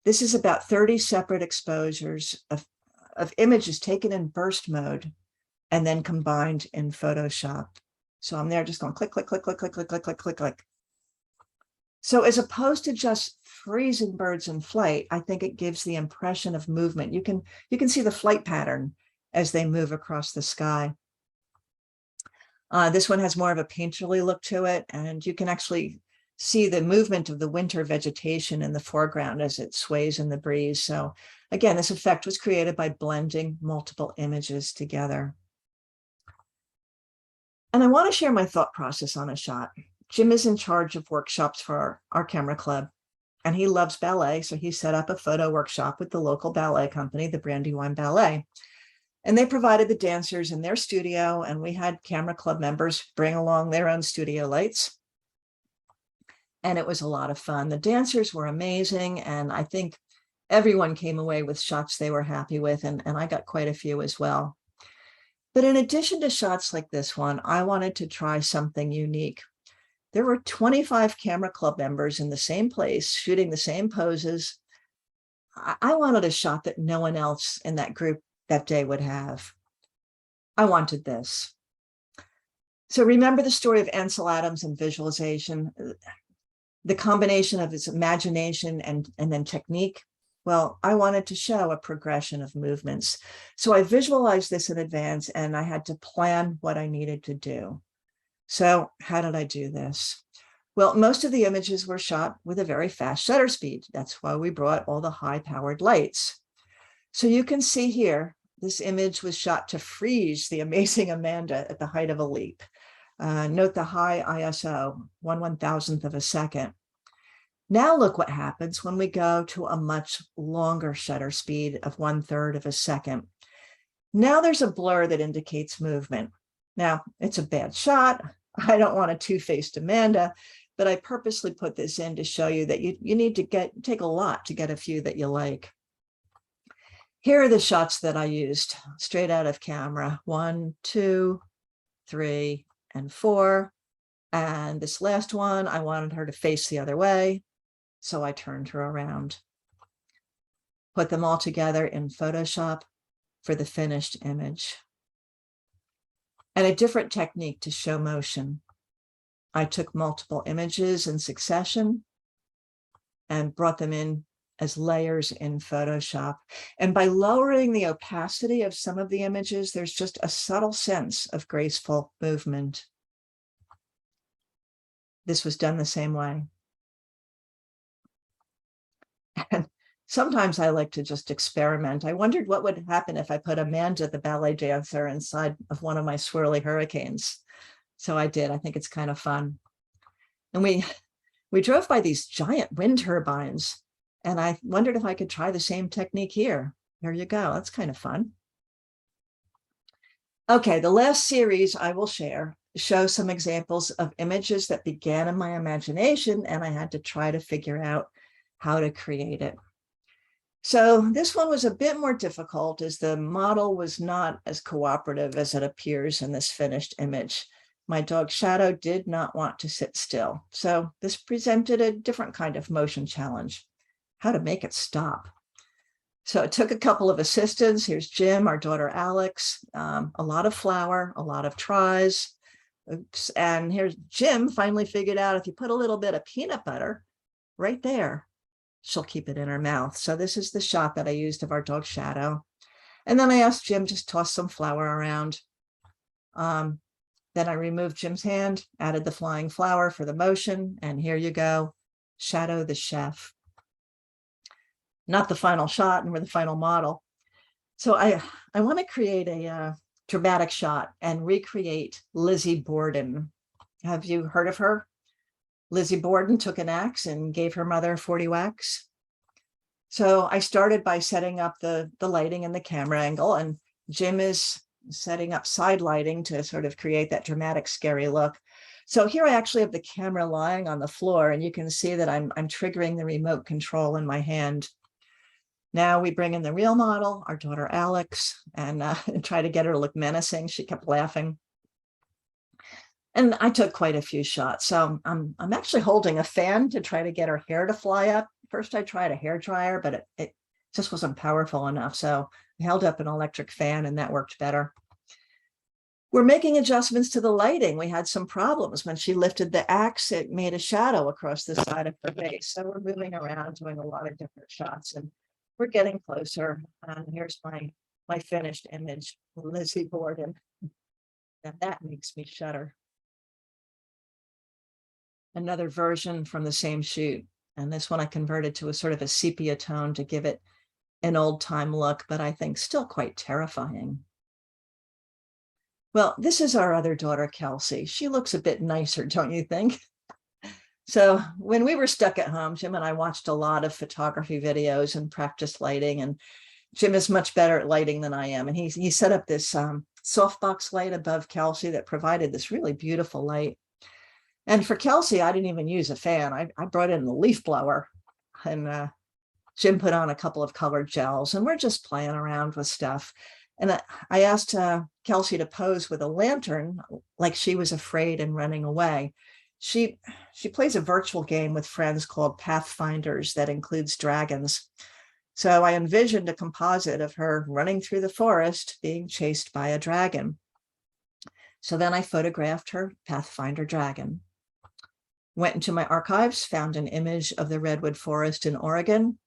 Speaker 1: This is about 30 separate exposures of images taken in burst mode and then combined in Photoshop. So I'm there just going click, click, click, click, click, click, click, click, click, click. So as opposed to just freezing birds in flight, I think it gives the impression of movement. You can see the flight pattern as they move across the sky. This one has more of a painterly look to it, and you can actually see the movement of the winter vegetation in the foreground as it sways in the breeze. So again, this effect was created by blending multiple images together. And I want to share my thought process on a shot. Jim is in charge of workshops for our camera club, and he loves ballet. So he set up a photo workshop with the local ballet company, the Brandywine Ballet. And they provided the dancers in their studio, and we had camera club members bring along their own studio lights. And it was a lot of fun. The dancers were amazing. And I think everyone came away with shots they were happy with. And I got quite a few as well. But in addition to shots like this one, I wanted to try something unique. There were 25 camera club members in the same place, shooting the same poses. I wanted a shot that no one else in that group that day would have. I wanted this. So remember the story of Ansel Adams and visualization, the combination of his imagination and then technique. Well, I wanted to show a progression of movements. So I visualized this in advance and I had to plan what I needed to do. So how did I do this? Well, most of the images were shot with a very fast shutter speed. That's why we brought all the high-powered lights. So you can see here, this image was shot to freeze the amazing Amanda at the height of a leap. Note the high ISO, 1/1000th of a second. Now look what happens when we go to a much longer shutter speed of 1/3 of a second. Now there's a blur that indicates movement. Now it's a bad shot. I don't want a two-faced Amanda, but I purposely put this in to show you that you need to take a lot to get a few that you like. Here are the shots that I used straight out of camera. 1, 2, 3, and 4. And this last one, I wanted her to face the other way. So I turned her around. Put them all together in Photoshop for the finished image. And a different technique to show motion. I took multiple images in succession and brought them in as layers in Photoshop. And by lowering the opacity of some of the images, there's just a subtle sense of graceful movement. This was done the same way. And sometimes I like to just experiment. I wondered what would happen if I put Amanda, the ballet dancer, inside of one of my swirly hurricanes. So I did. I think it's kind of fun. And we drove by these giant wind turbines, and I wondered if I could try the same technique here. There you go. That's kind of fun. Okay, the last series I will share shows some examples of images that began in my imagination, and I had to try to figure out how to create it. So this one was a bit more difficult as the model was not as cooperative as it appears in this finished image. My dog Shadow did not want to sit still. So this presented a different kind of motion challenge, how to make it stop. So it took a couple of assistants. Here's Jim, our daughter Alex, a lot of flour, a lot of tries. Oops. And here's Jim finally figured out if you put a little bit of peanut butter right there, she'll keep it in her mouth. So this is the shot that I used of our dog Shadow. And then I asked Jim just toss some flour around. Then I removed Jim's hand, added the flying flour for the motion, and here you go, Shadow the chef. Not the final shot, and we're the final model. So I want to create a dramatic shot and recreate Lizzie Borden. Have you heard of her? Lizzie Borden took an axe and gave her mother 40 whacks. So I started by setting up the lighting and the camera angle, and Jim is setting up side lighting to sort of create that dramatic, scary look. So here I actually have the camera lying on the floor, and you can see that I'm triggering the remote control in my hand. Now we bring in the real model, our daughter Alex, and try to get her to look menacing. She kept laughing. And I took quite a few shots. So I'm actually holding a fan to try to get her hair to fly up. First I tried a hair dryer, but it just wasn't powerful enough. So I held up an electric fan and that worked better. We're making adjustments to the lighting. We had some problems. When she lifted the axe, it made a shadow across the side of her face. So we're moving around, doing a lot of different shots, and we're getting closer. Here's my finished image, Lizzie Borden. And that makes me shudder. Another version from the same shoot. And this one I converted to a sort of a sepia tone to give it an old time look, but I think still quite terrifying. Well, this is our other daughter, Kelsey. She looks a bit nicer, don't you think? So when we were stuck at home, Jim and I watched a lot of photography videos and practiced lighting, and Jim is much better at lighting than I am. And he set up this softbox light above Kelsey that provided this really beautiful light. And for Kelsey, I didn't even use a fan. I brought in the leaf blower, and Jim put on a couple of colored gels, and we're just playing around with stuff. And I asked Kelsey to pose with a lantern like she was afraid and running away. She plays a virtual game with friends called Pathfinders that includes dragons. So I envisioned a composite of her running through the forest being chased by a dragon. So then I photographed her Pathfinder dragon. Went into my archives, found an image of the redwood forest in Oregon,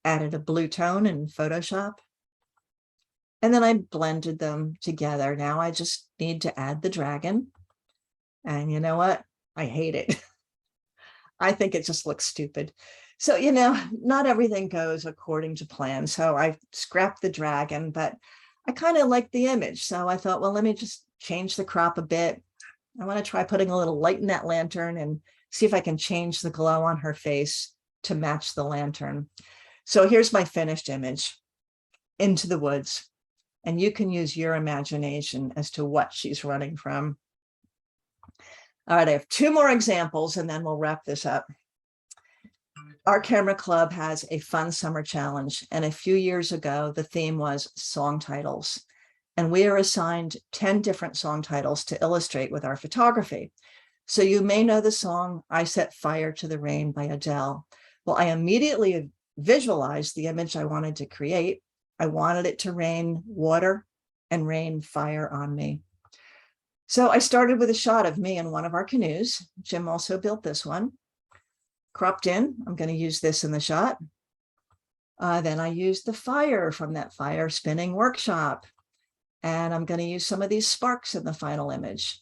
Speaker 1: added a blue tone in Photoshop, and then I blended them together. Now I just need to add the dragon. And you know what? I hate it. I think it just looks stupid. So, not everything goes according to plan. So I scrapped the dragon, but I kind of like the image. So I thought, well, let me just change the crop a bit. I want to try putting a little light in that lantern and see if I can change the glow on her face to match the lantern. So here's my finished image, into the woods. And you can use your imagination as to what she's running from. All right, I have 2 more examples and then we'll wrap this up. Our camera club has a fun summer challenge. And a few years ago, the theme was song titles. And we are assigned 10 different song titles to illustrate with our photography. So you may know the song, I Set Fire to the Rain by Adele. Well, I immediately visualized the image I wanted to create. I wanted it to rain water and rain fire on me. So I started with a shot of me in one of our canoes. Jim also built this one. Cropped in, I'm going to use this in the shot. Then I used the fire from that fire spinning workshop. And I'm going to use some of these sparks in the final image.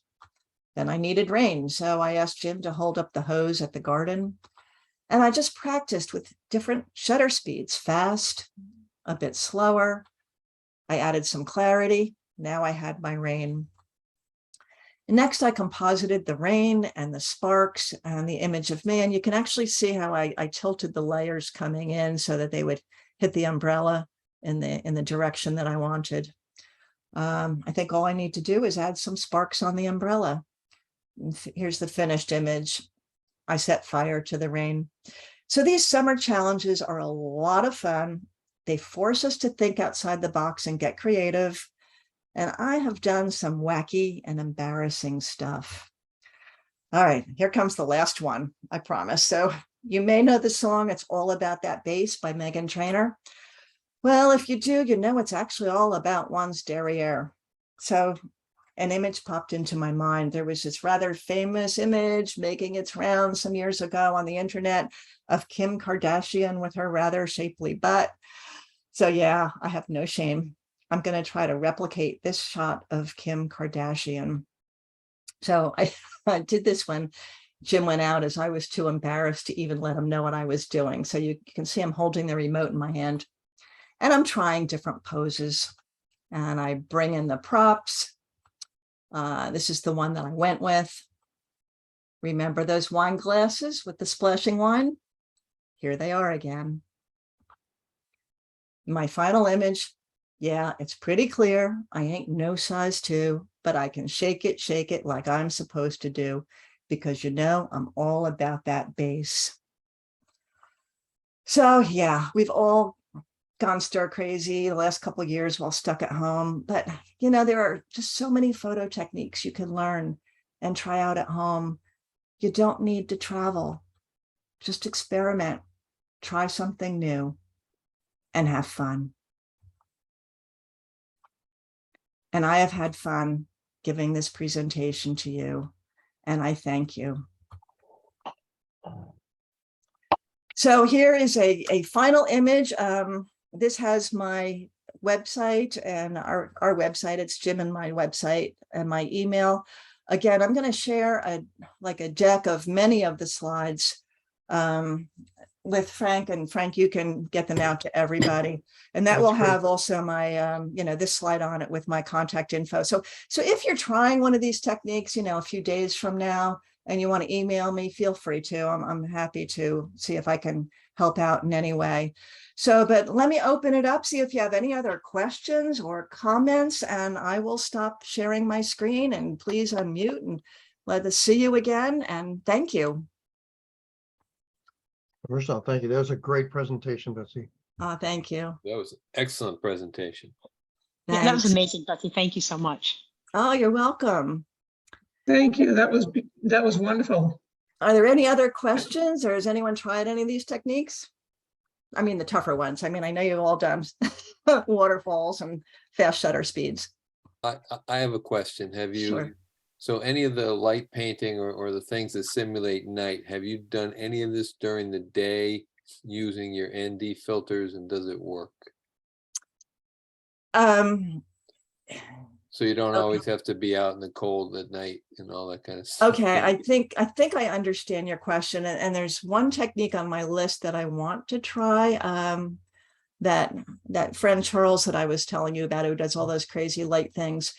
Speaker 1: Then I needed rain, so I asked Jim to hold up the hose at the garden. And I just practiced with different shutter speeds, fast, a bit slower. I added some clarity. Now I had my rain. Next, I composited the rain and the sparks and the image of me. And you can actually see how I tilted the layers coming in so that they would hit the umbrella in the direction that I wanted. I think all I need to do is add some sparks on the umbrella. Here's the finished image. I set fire to the rain. So these summer challenges are a lot of fun. They force us to think outside the box and get creative. And I have done some wacky and embarrassing stuff. All right, here comes the last one, I promise. So you may know the song, It's All About That Bass by Meghan Trainor. Well, if you do, you know it's actually all about one's derriere. So an image popped into my mind. There was this rather famous image making its rounds some years ago on the internet of Kim Kardashian with her rather shapely butt. So yeah, I have no shame. I'm going to try to replicate this shot of Kim Kardashian. So I did this when Jim went out, as I was too embarrassed to even let him know what I was doing. So you can see I'm holding the remote in my hand and I'm trying different poses and I bring in the props. This is the one that I went with. Remember those wine glasses with the splashing wine? Here they are again. My final image. Yeah, it's pretty clear. I ain't no size 2, but I can shake it like I'm supposed to do because I'm all about that bass. So yeah, we've all gone stir crazy the last couple of years while stuck at home, but there are just so many photo techniques you can learn and try out at home. You don't need to travel. Just experiment, try something new, and have fun. And I have had fun giving this presentation to you, and I thank you. So here is a final image. This has my website and our website. It's Jim and my website and my email. Again, I'm going to share a deck of many of the slides with Frank, and Frank, you can get them out to everybody. And that will have also my, this slide on it with my contact info. So if you're trying one of these techniques, a few days from now, and you want to email me, feel free to. I'm happy to see if I can help out in any way. So, but let me open it up, see if you have any other questions or comments, and I will stop sharing my screen, and please unmute and let us see you again. And thank you.
Speaker 2: First of all, thank you. That was a great presentation, Betsy.
Speaker 1: Thank you.
Speaker 6: That was an excellent presentation.
Speaker 4: Yeah, that was
Speaker 1: Thanks.
Speaker 4: amazing, Betsy. Thank you so much.
Speaker 1: Oh, you're welcome.
Speaker 7: Thank you. That was wonderful.
Speaker 1: Are there any other questions, or has anyone tried any of these techniques? I mean, the tougher ones. I mean, I know you've all done waterfalls and fast shutter speeds.
Speaker 6: I have a question. Have you,
Speaker 1: Sure.
Speaker 6: so any of the light painting or the things that simulate night, have you done any of this during the day using your ND filters, and does it work? So you don't
Speaker 1: Okay.
Speaker 6: always have to be out in the cold at night and all that kind of stuff.
Speaker 1: Okay, I think I understand your question, and there's one technique on my list that I want to try. That friend Charles that I was telling you about, who does all those crazy light things.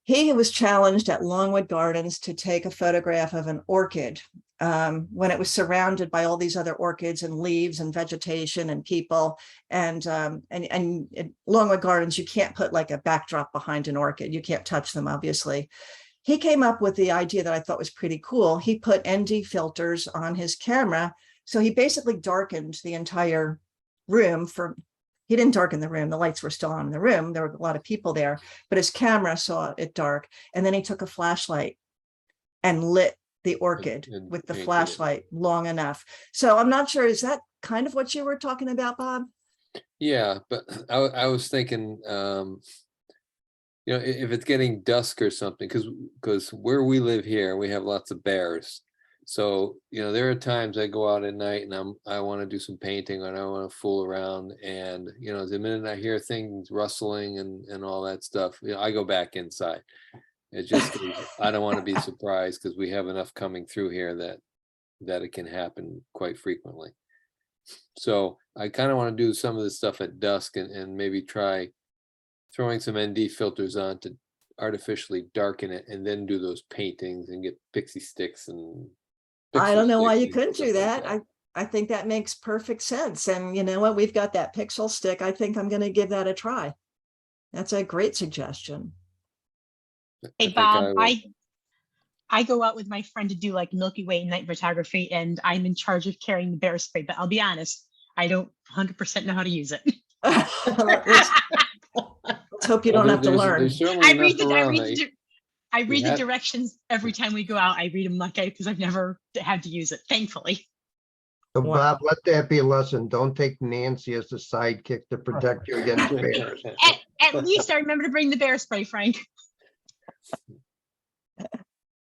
Speaker 1: He was challenged at Longwood Gardens to take a photograph of an orchid when it was surrounded by all these other orchids and leaves and vegetation and people. And at Longwood Gardens, you can't put like a backdrop behind an orchid. You can't touch them, obviously. He came up with the idea that I thought was pretty cool. He put ND filters on his camera. So he basically darkened the entire room he didn't darken the room. The lights were still on in the room. There were a lot of people there, but his camera saw it dark. And then he took a flashlight and lit the orchid
Speaker 6: And
Speaker 1: with the
Speaker 6: painted it.
Speaker 1: flashlight long enough. So I'm not sure, is that kind of what you were talking about, Bob?
Speaker 6: Yeah, but I was thinking, if it's getting dusk or something, because where we live here, we have lots of bears. So, there are times I go out at night and I want to do some painting and I want to fool around. And, the minute I hear things rustling and all that stuff, I go back inside. It's just, I don't want to be surprised because we have enough coming through here that it can happen quite frequently. So I kind of want to do some of this stuff at dusk and maybe try throwing some ND filters on to artificially darken it and then do those paintings and get pixie sticks and
Speaker 1: I don't know why you
Speaker 6: sticks and
Speaker 1: couldn't do
Speaker 6: stuff like
Speaker 1: that. I think that makes perfect sense. And you know what? We've got that pixel stick. I think I'm going to give that a try. That's a great suggestion.
Speaker 4: Hey,
Speaker 6: think
Speaker 4: Bob,
Speaker 6: will.
Speaker 4: I go out with my friend to do like Milky Way night photography, and I'm in charge of carrying the bear spray. But I'll be honest, I don't 100% know how to use it.
Speaker 1: Let's hope you don't have to learn.
Speaker 6: There's certainly enough around that
Speaker 4: I read the
Speaker 6: have-
Speaker 4: directions every time we go out. I read them like because I've never had to use it, thankfully.
Speaker 2: So
Speaker 1: Wow.
Speaker 2: Bob, let that be a lesson. Don't take Nancy as the sidekick to protect you against bears.
Speaker 4: At least I remember to bring the bear spray, Frank.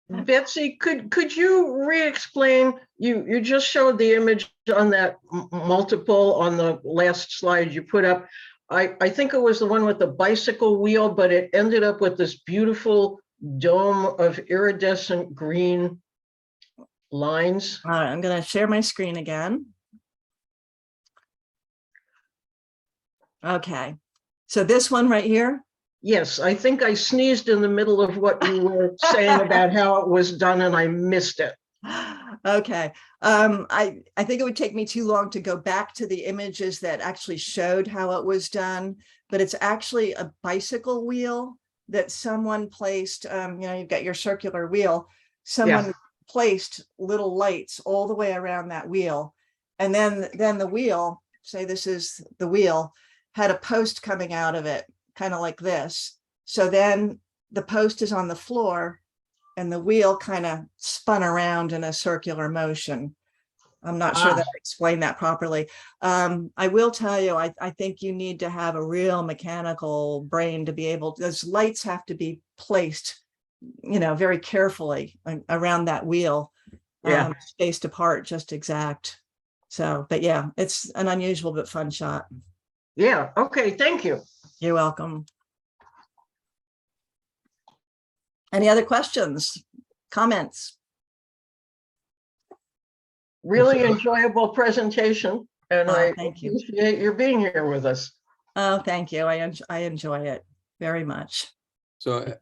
Speaker 7: Betsy, could you re-explain, you just showed the image on that multiple on the last slide you put up. I think it was the one with the bicycle wheel, but it ended up with this beautiful dome of iridescent green lines.
Speaker 1: All right, I'm going to share my screen again. Okay, so this one right here.
Speaker 7: Yes, I think I sneezed in the middle of what you were saying about how it was done and I missed it.
Speaker 1: Okay, I think it would take me too long to go back to the images that actually showed how it was done, but it's actually a bicycle wheel that someone placed. You've got your circular wheel. Someone placed little lights all the way around that wheel, and then the wheel, say this is the wheel, had a post coming out of it, kind of like this. So then the post is on the floor and the wheel kind of spun around in a circular motion. I'm not sure that I explained that properly. I will tell you, I think you need to have a real mechanical brain to be able to, those lights have to be placed, very carefully around that wheel, spaced apart, just exact. So, but yeah, it's an unusual but fun shot.
Speaker 7: Yeah, okay, thank you.
Speaker 1: You're welcome. Any other questions, comments?
Speaker 7: Really enjoyable presentation, and I
Speaker 1: Thank you.
Speaker 7: appreciate your being here with us.
Speaker 1: Oh, thank you. I enjoy it very much.
Speaker 6: So